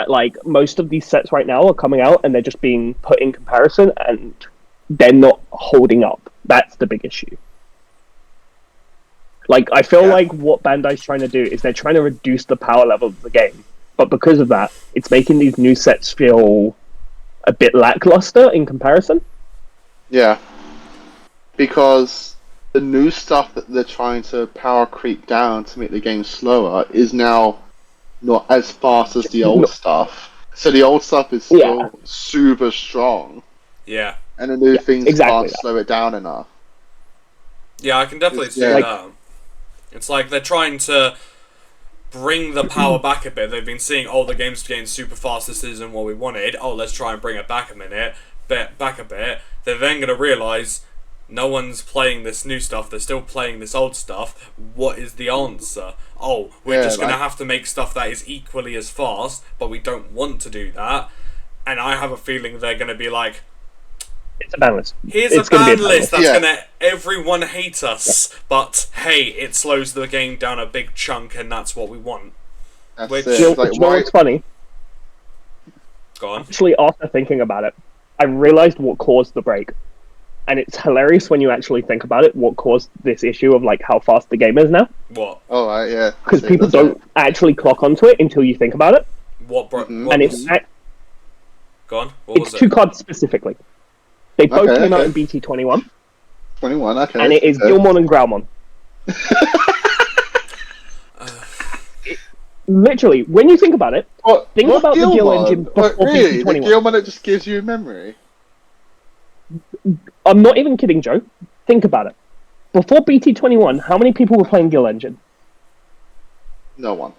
like, most of these sets right now are coming out and they're just being put in comparison and they're not holding up. That's the big issue. Like, I feel like what Bandai's trying to do is they're trying to reduce the power level of the game. But because of that, it's making these new sets feel a bit lackluster in comparison. Yeah. Because the new stuff that they're trying to power creep down to make the game slower is now not as fast as the old stuff. So the old stuff is still super strong. Yeah. And the new things can't slow it down enough. Yeah, I can definitely see that. It's like they're trying to bring the power back a bit. They've been seeing, the game's getting super fast, this isn't what we wanted. Let's try and bring it back a bit. They're then going to realise no one's playing this new stuff, they're still playing this old stuff. What is the answer? We're just going to have to make stuff that is equally as fast, but we don't want to do that. And I have a feeling they're going to be like, it's a ban list. Here's a ban list that's gonna everyone hate us, but hey, it slows the game down a big chunk, and that's what we want. Which, you know what's funny? Go on. Actually, after thinking about it, I realized what caused the break, and it's hilarious when you actually think about it. What caused this issue of like how fast the game is now? What? Oh, right, yeah. Because people don't actually clock onto it until you think about it. What? And it's go on. What was it? 2 cards specifically. They both came out in BT21. 21, okay. And it is Gilmon and Growlmon. Literally, when you think about it, think about the Gil engine before BT21. The Gilmon that just gives you a memory? I'm not even kidding, Joe. Think about it. Before BT21, how many people were playing Gil engine? No one.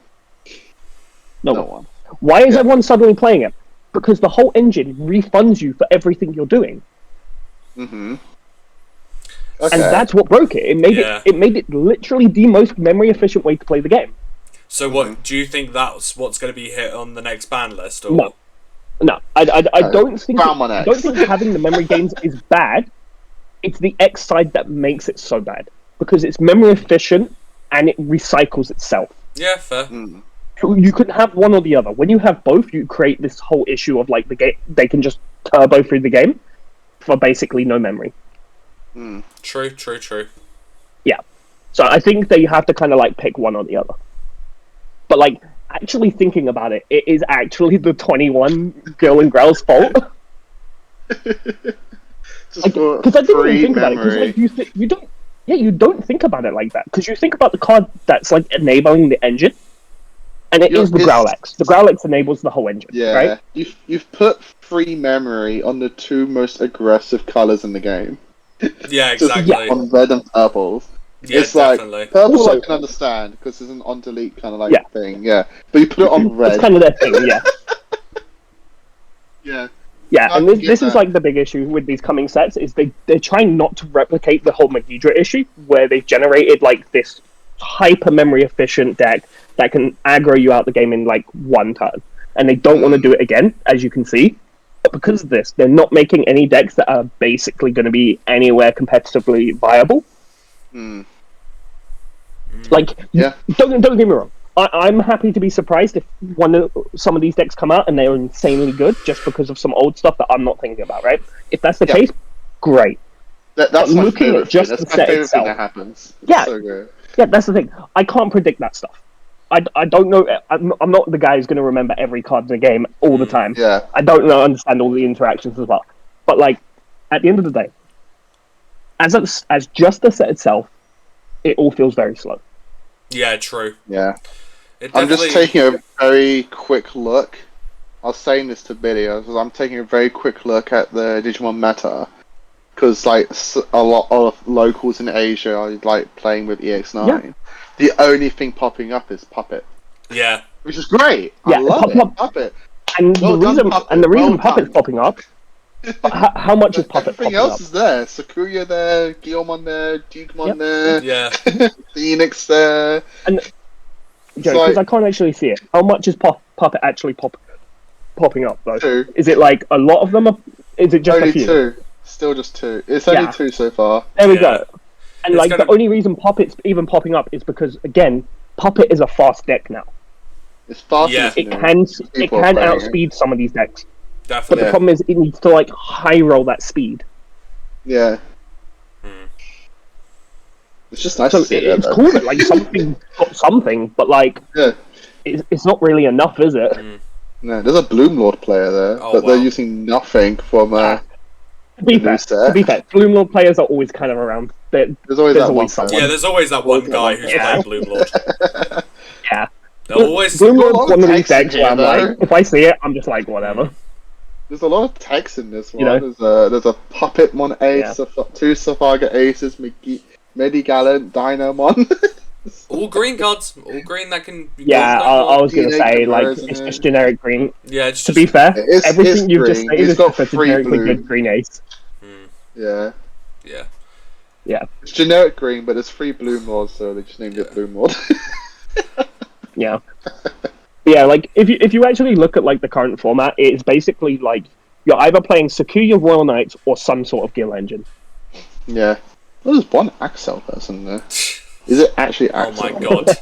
No one. Why is everyone suddenly playing it? Because the whole engine refunds you for everything you're doing. Okay. And that's what broke it. It made it literally the most memory efficient way to play the game. So what do you think that's what's going to be hit on the next ban list? Or? No, I don't think I don't think having the memory gains is bad. It's the X side that makes it so bad because it's memory efficient and it recycles itself. Yeah, fair. You could have one or the other. When you have both, you create this whole issue of like the game. They can just turbo through the game for basically no memory. True. Yeah. So I think that you have to kind of like pick one or the other. But like actually thinking about it, it is actually the 21 Girl and Growl's fault. Because I didn't even think about it. Because like you don't think about it like that. Because you think about the card that's like enabling the engine, and it is the Growlix. The Growlix enables the whole engine. Yeah, right? You've put free memory on the two most aggressive colors in the game. Yeah, exactly. On red and purple. Yeah, it's definitely. Like purple I can understand because it's an on delete kind of like thing. Yeah, but you put it on red. It's kind of their thing. Yeah. Yeah. Yeah, and this is like the big issue with these coming sets is they're trying not to replicate the whole Magidra issue where they've generated like this hyper memory efficient deck that can aggro you out the game in like one turn, and they don't want to do it again, as you can see. But because of this, they're not making any decks that are basically going to be anywhere competitively viable. Like, don't get me wrong. I'm happy to be surprised if some of these decks come out and they're insanely good just because of some old stuff that I'm not thinking about, right? If that's the case, great. That's my favorite thing. That's my favorite thing that happens. Yeah, so good. Yeah, that's the thing. I can't predict that stuff. I don't know. I'm not the guy who's going to remember every card in the game all the time. Yeah. I don't understand all the interactions as well. But like, at the end of the day, as just the set itself, it all feels very slow. Yeah, true. Yeah. I'm just taking a very quick look. I was saying this to Billy. I'm taking a very quick look at the Digimon meta because like a lot of locals in Asia are like playing with EX9. Yeah. The only thing popping up is Puppet. Yeah. Which is great. I love it. Puppet. And the reason Puppet's popping up. How much is Puppet Everything else is there. Sakuya there, Guilmon there, Digimon there. Yeah. Phoenix there. And because I can't actually see it. How much is Puppet actually popping up though? 2. Is it like a lot of them? Is it just only a few? 2? Still just 2. It's only 2 so far. There we go. And like the only reason Puppet's even popping up is because again, Puppet is a fast deck now. It's fast. Yeah. It can outspeed some of these decks. Definitely. But the problem is it needs to like high roll that speed. Yeah. It's just nice to see it. It's cool that like something, but like it's not really enough, is it? No, there's a Bloom Lord player there, but they're using nothing from to be fair, Bloom Lord players are always kind of around. There's always someone. Yeah, there's always that one guy who's playing Bloom Lord. Yeah. Always Bloom Lord's one of these decks where I'm like, if I see it, I'm just like, whatever. There's a lot of text in this one. You know? There's a Puppetmon ace, 2 Zephyrwargames aces, Medigallant, Dynamon. All green cards, all green that can. I was gonna say like it's just generic green. Yeah, to be fair, everything you've just said is just a generically good green ace. Yeah. Yeah. It's generic green, but it's 3 Bloom Lords, so they just named it Bloom Lord. Yeah. Yeah, like if you actually look at like the current format, it's basically like you're either playing Sakuya Royal Knights or some sort of Gil engine. Yeah. Well, there's one Axel person there. Is it actually Axel? Oh my god.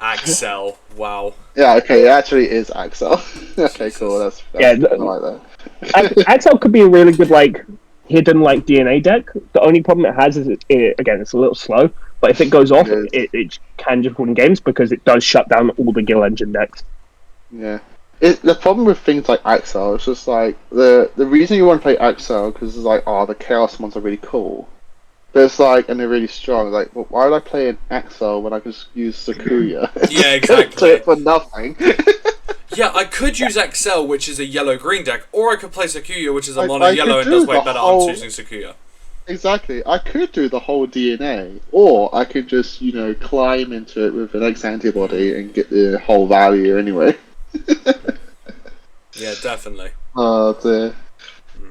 Axel. Wow. Yeah, okay, it actually is Axel. Okay, cool. That's I like that. Axel could be a really good like hidden like DNA deck. The only problem it has is again it's a little slow, but if it goes off, it can just win games because it does shut down all the Gil engine decks. Yeah. The problem with things like Axel is just like the reason you want to play Axel because it's like the Chaos ones are really cool. But it's like, and they're really strong. Like, well, why would I play an Axel when I can just use Sakuya? Yeah, exactly. Do it for nothing. Yeah, I could use Axel, which is a yellow-green deck, or I could play Sakuya, which is a mono-yellow and does way better on choosing Sakuya. Exactly. I could do the whole DNA, or I could just, climb into it with an X antibody and get the whole value anyway. Yeah, definitely. Oh, dear.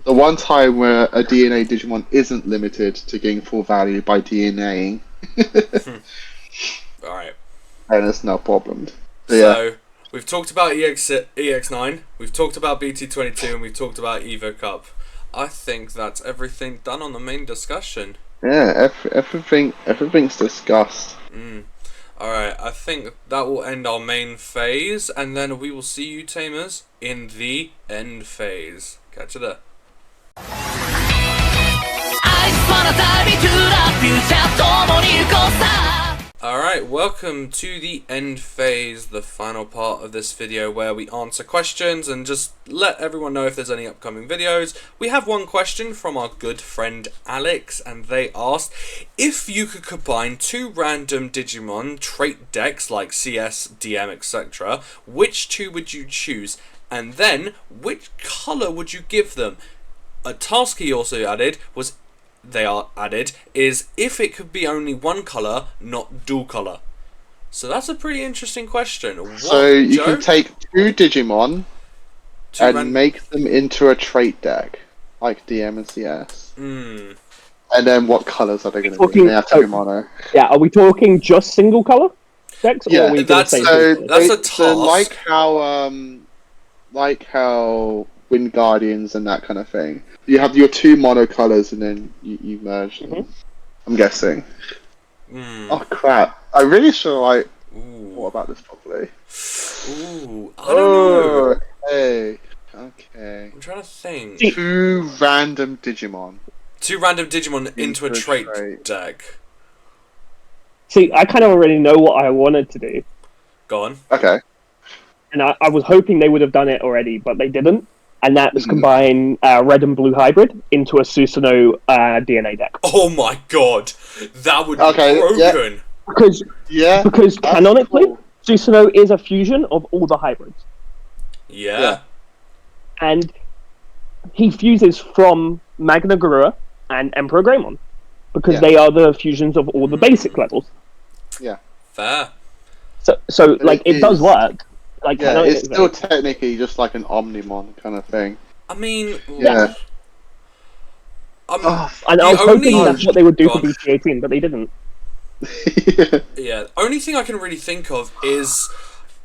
The one time where a DNA Digimon isn't limited to getting full value by DNAing. Alright. And it's no problem. So we've talked about EX9, we've talked about BT22, and we've talked about Evo Cup. I think that's everything done on the main discussion. Yeah, everything's discussed. Alright, I think that will end our main phase, and then we will see you tamers in the end phase. Catch you there. Alright, welcome to the end phase, the final part of this video where we answer questions and just let everyone know if there's any upcoming videos. We have one question from our good friend Alex, and they asked, if you could combine two random Digimon trait decks like CS, DM, etc., which two would you choose? And then, which colour would you give them? A task he also added was is if it could be only one colour, not dual colour. So that's a pretty interesting question. So you can take two Digimon and make them into a trait deck, like DM and CS. And then what colours are they going to be? They have to be mono. Yeah, are we talking just single colour decks? Yeah, or are we that's say that's a task. So like how Wind Guardians and that kind of thing. You have your two mono colours and then you merge them. I'm guessing. Oh crap! I really should like thought about this properly. I don't know. Hey. Okay. I'm trying to think. Two random Digimon. Two random Digimon into a trait deck. See, I kind of already know what I wanted to do. Go on. Okay. And I was hoping they would have done it already, but they didn't. And that was combine red and blue hybrid into a Susanoo DNA deck. Oh my god, that would be broken. Because canonically, Susanoo is a fusion of all the hybrids. Yeah. And he fuses from Magna Garura and Emperor Greymon, because they are the fusions of all the basic levels. Yeah. Fair. So like, it does work. Like, it's still technically just like an Omnimon kind of thing. I mean, and I was hoping that's what they would do for BT18, but they didn't. The only thing I can really think of is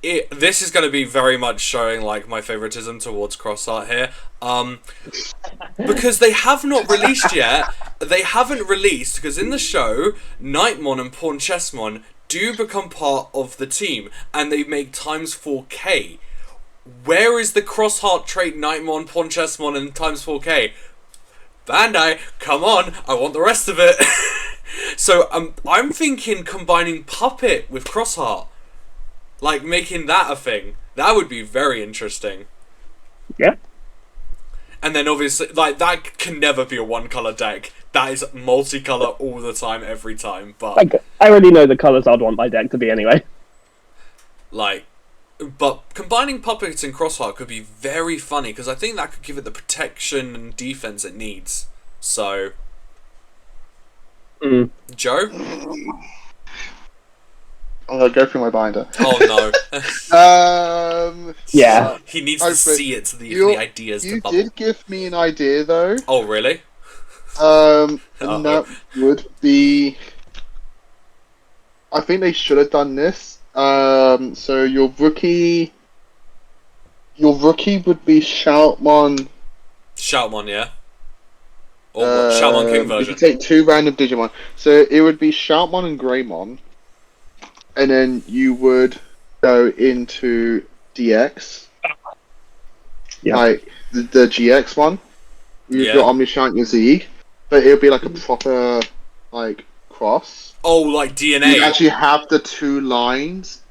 this is going to be very much showing like my favoritism towards Cross Art here, because they have not released yet. They haven't released because in the show, Nightmon and Pawn Chessmon do become part of the team, and they make times 4K. Where is the Crossheart trait Nightmon, Pawn Chessmon, and times 4K? Bandai, come on, I want the rest of it. So I'm thinking combining Puppet with Crossheart, like making that a thing. That would be very interesting. Yeah. And then obviously, like, that can never be a one-colour deck. That is multicolour all the time, every time, but... Like, I already know the colours I'd want my deck to be anyway. Like, but combining Puppets and Crossheart could be very funny, because I think that could give it the protection and defense it needs. So... Joe? I'm gonna go through my binder. Oh no. Yeah. He needs to see it for the ideas to bubble. You did give me an idea, though. Oh, really? And that would be... I think they should have done this. So your rookie would be Shoutmon. Shoutmon, yeah. Or Shoutmon King version. You take two random Digimon. So it would be Shoutmon and Greymon. And then you would go into DX. Yeah. Like the GX one. You've got Omniscient and Zeeg. But it would be like a proper, like, cross. Oh, like DNA. You actually have the two lines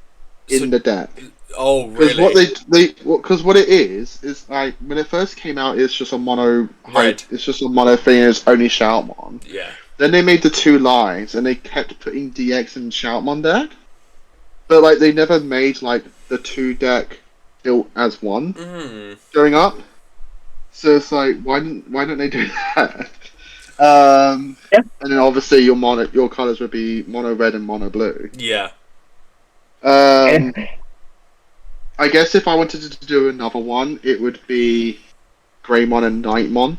in the deck. Oh, really? Because what it is like when it first came out, it's just a mono. It's just a mono thing. It's only Shoutmon. Yeah. Then they made the two lines, and they kept putting DX and Shoutmon deck. But like they never made like the two deck built as one going up. So it's like why don't they do that? And then obviously your colours would be mono red and mono blue. Yeah. I guess if I wanted to do another one, it would be Greymon and Nightmon,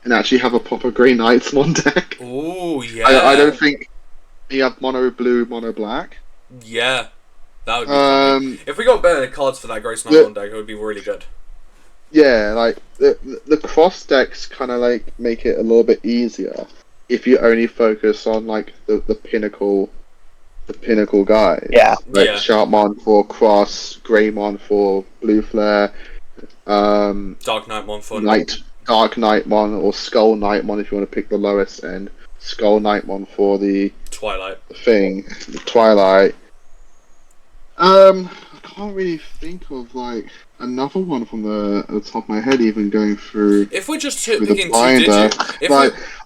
and actually have a proper Grey Nightmon deck. Oh yeah. I don't think you have mono blue, mono black. Yeah, That would be funny. If we got better cards for that Grace Mon deck, it would be really good. Yeah, like the cross decks kind of like make it a little bit easier if you only focus on like the pinnacle guys. Yeah. Like Sharpmon for cross, Greymon for blue flare, Dark Knightmon for Dark Knightmon or Skull Knightmon if you want to pick the lowest end. Skull Knightmon for the Twilight thing, the Twilight. I can't really think of like another one from the top of my head, even going through. If we're just picking two,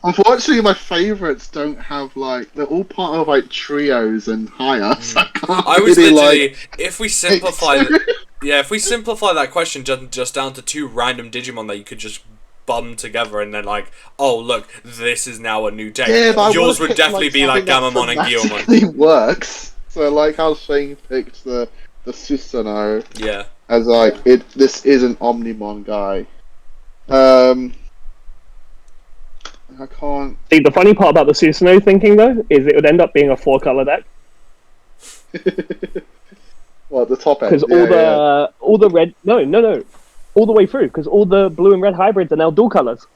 unfortunately, my favourites don't have like they're all part of like trios and higher. So I was really, literally, if we simplify, if we simplify that question just down to two random Digimon that you could just bum together and then like, oh look, this is now a new deck. Yeah, but yours would definitely be like Gamamon and Guilmon. It works. So like how Shane picked the Susanoo. Yeah. As like this is an Omnimon guy. I can't. See, the funny part about the Susanoo thinking though is it would end up being a 4-color deck. Well, the top end. Because all the red, no, all the way through. Because all the blue and red hybrids are now dual colors.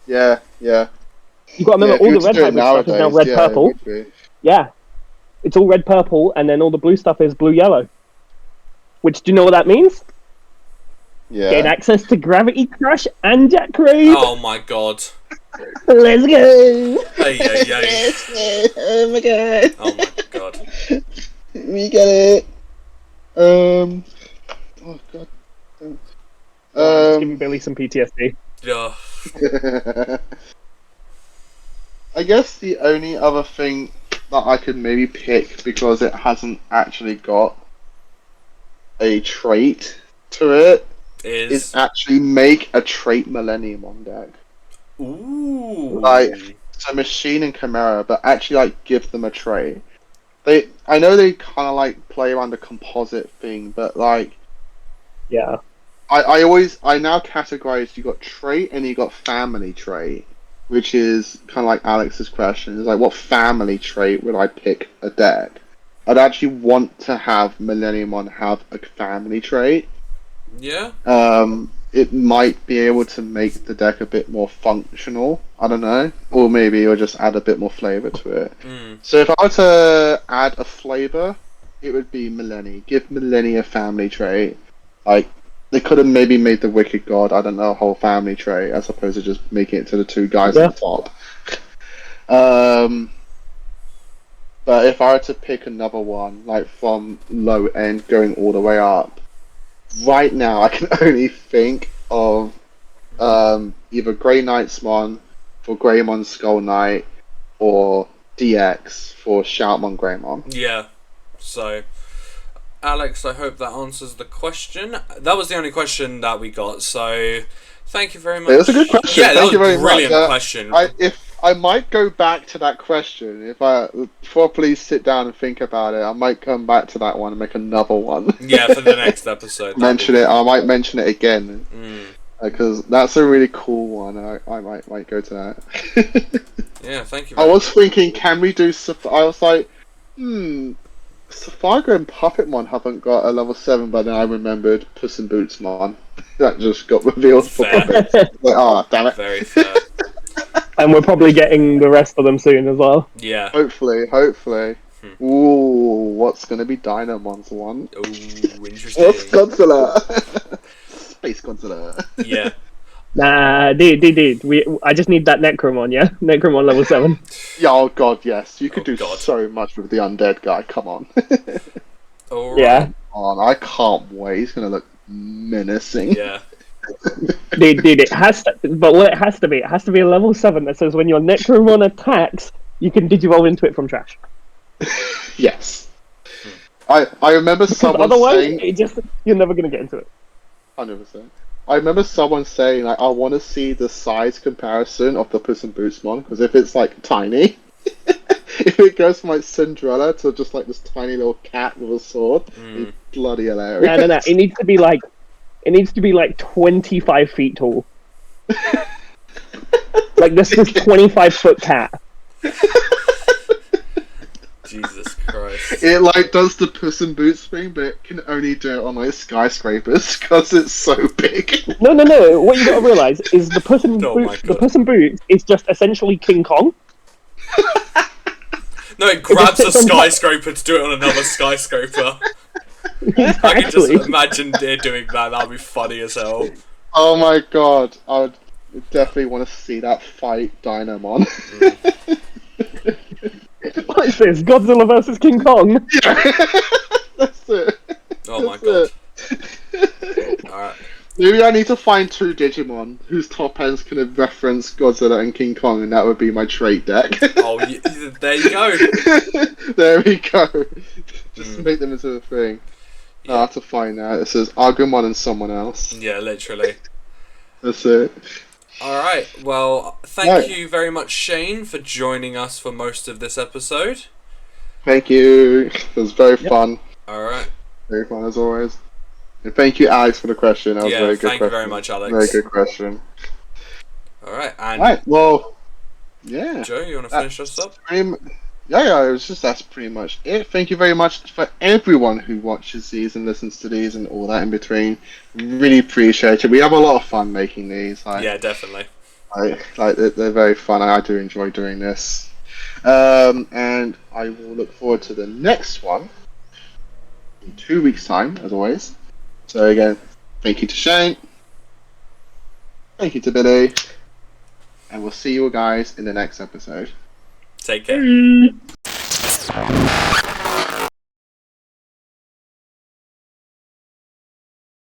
Yeah. You got to remember all the red hybrid stuff is now red purple. Yeah, it's all red purple, and then all the blue stuff is blue yellow. Which, do you know what that means? Yeah. Gain access to Gravity Crush and Jack Raid. Oh my god. Let's go! Oh my god. Oh my god. We get it. Oh god. Just giving Billy some PTSD. Yeah. I guess the only other thing that I could maybe pick, because it hasn't actually got a trait to it, is actually make a trait Millennium on deck. Ooh. Like, so Machine and Chimera, but actually like give them a trait. I know they kind of like play around the composite thing, but like, yeah. I now categorize, you got trait and you got family trait, which is kind of like Alex's question. Is like, what family trait would I pick a deck? I'd actually want to have Millenniumon have a family trait. Yeah. It might be able to make the deck a bit more functional. I don't know, or maybe it'll just add a bit more flavor to it. So if I were to add a flavor, it would be Millenni. Give Millenni a family trait. Like, they could have maybe made the Wicked God, I don't know, a whole family trait, as opposed to just making it to the two guys at the top. But if I were to pick another one, like from low end going all the way up, right now I can only think of either Grey Knightsmon for Greymon Skull Knight, or DX for Shoutmon Greymon. Yeah, so Alex, I hope that answers the question. That was the only question that we got, so thank you very much. It was a good question. Yeah, thank you very much. Brilliant much. Question. I might go back to that question if I properly sit down and think about it. I might come back to that one and make another one. Yeah, for the next episode. Mention it. I might mention it again because that's a really cool one. I might go to that. Yeah, thank you. I was thinking, can we do? I was like, Zephyrwargames and Puppetmon haven't got a level 7, but then I remembered Puss in Boots Mon. That just got revealed for Puppet. Like, damn it. Very fair. And we're probably getting the rest of them soon as well. Yeah. Hopefully. Ooh, what's gonna be Dynamon's one? Ooh, interesting. What's Godzilla? Space Godzilla. Yeah. Nah, dude. I just need that Necromon, yeah? Necromon level 7. Yeah, oh god, yes. You could do so much with the undead guy, come on. Alright. Yeah. I can't wait. He's gonna look menacing. Yeah. Dude, it has to, but what it has to be a level 7 that says when your Necromon attacks, you can digivolve into it from trash. Yes. I remember someone saying... you're never gonna get into it. 100%. I remember someone saying, like, I want to see the size comparison of the Puss in Boots Mon, because if it's, like, tiny, if it goes from, like, Cinderella to just, like, this tiny little cat with a sword, it's bloody hilarious. No. It needs to be like 25 feet tall. Like this 25-foot cat. Jesus Christ. it like does the Puss in Boots thing, but it can only do it on like skyscrapers because it's so big. No. What you got to realize is the Puss in Boots is just essentially King Kong. No, it grabs a skyscraper to do it on another skyscraper. Exactly. I can just imagine it doing that. That'd be funny as hell. Oh my god, I would definitely want to see that fight Dynamon. What is this? Godzilla versus King Kong? Yeah, that's it. Oh my god. Alright. Maybe I need to find 2 Digimon whose top ends can reference Godzilla and King Kong, and that would be my trait deck. Oh, there you go. There we go. Just make them into a thing. Yeah. I have to find that. It says Agumon and someone else. Yeah, literally. That's it. Alright, well, thank you very much, Shane, for joining us for most of this episode. Thank you. It was very fun. Alright. Very fun as always. And thank you, Alex, for the question. That was a very good question. Thank you very much, Alex. Very good question. Alright, and... Alright, well, yeah. Joe, you want to finish us up? Yeah, that's pretty much it. Thank you very much for everyone who watches these and listens to these and all that in between. Really appreciate it. We have a lot of fun making these. Yeah, definitely. They're very fun. I do enjoy doing this. And I will look forward to the next one in 2 weeks' time, as always. So again, thank you to Shane. Thank you to Billy. And we'll see you guys in the next episode. Take care.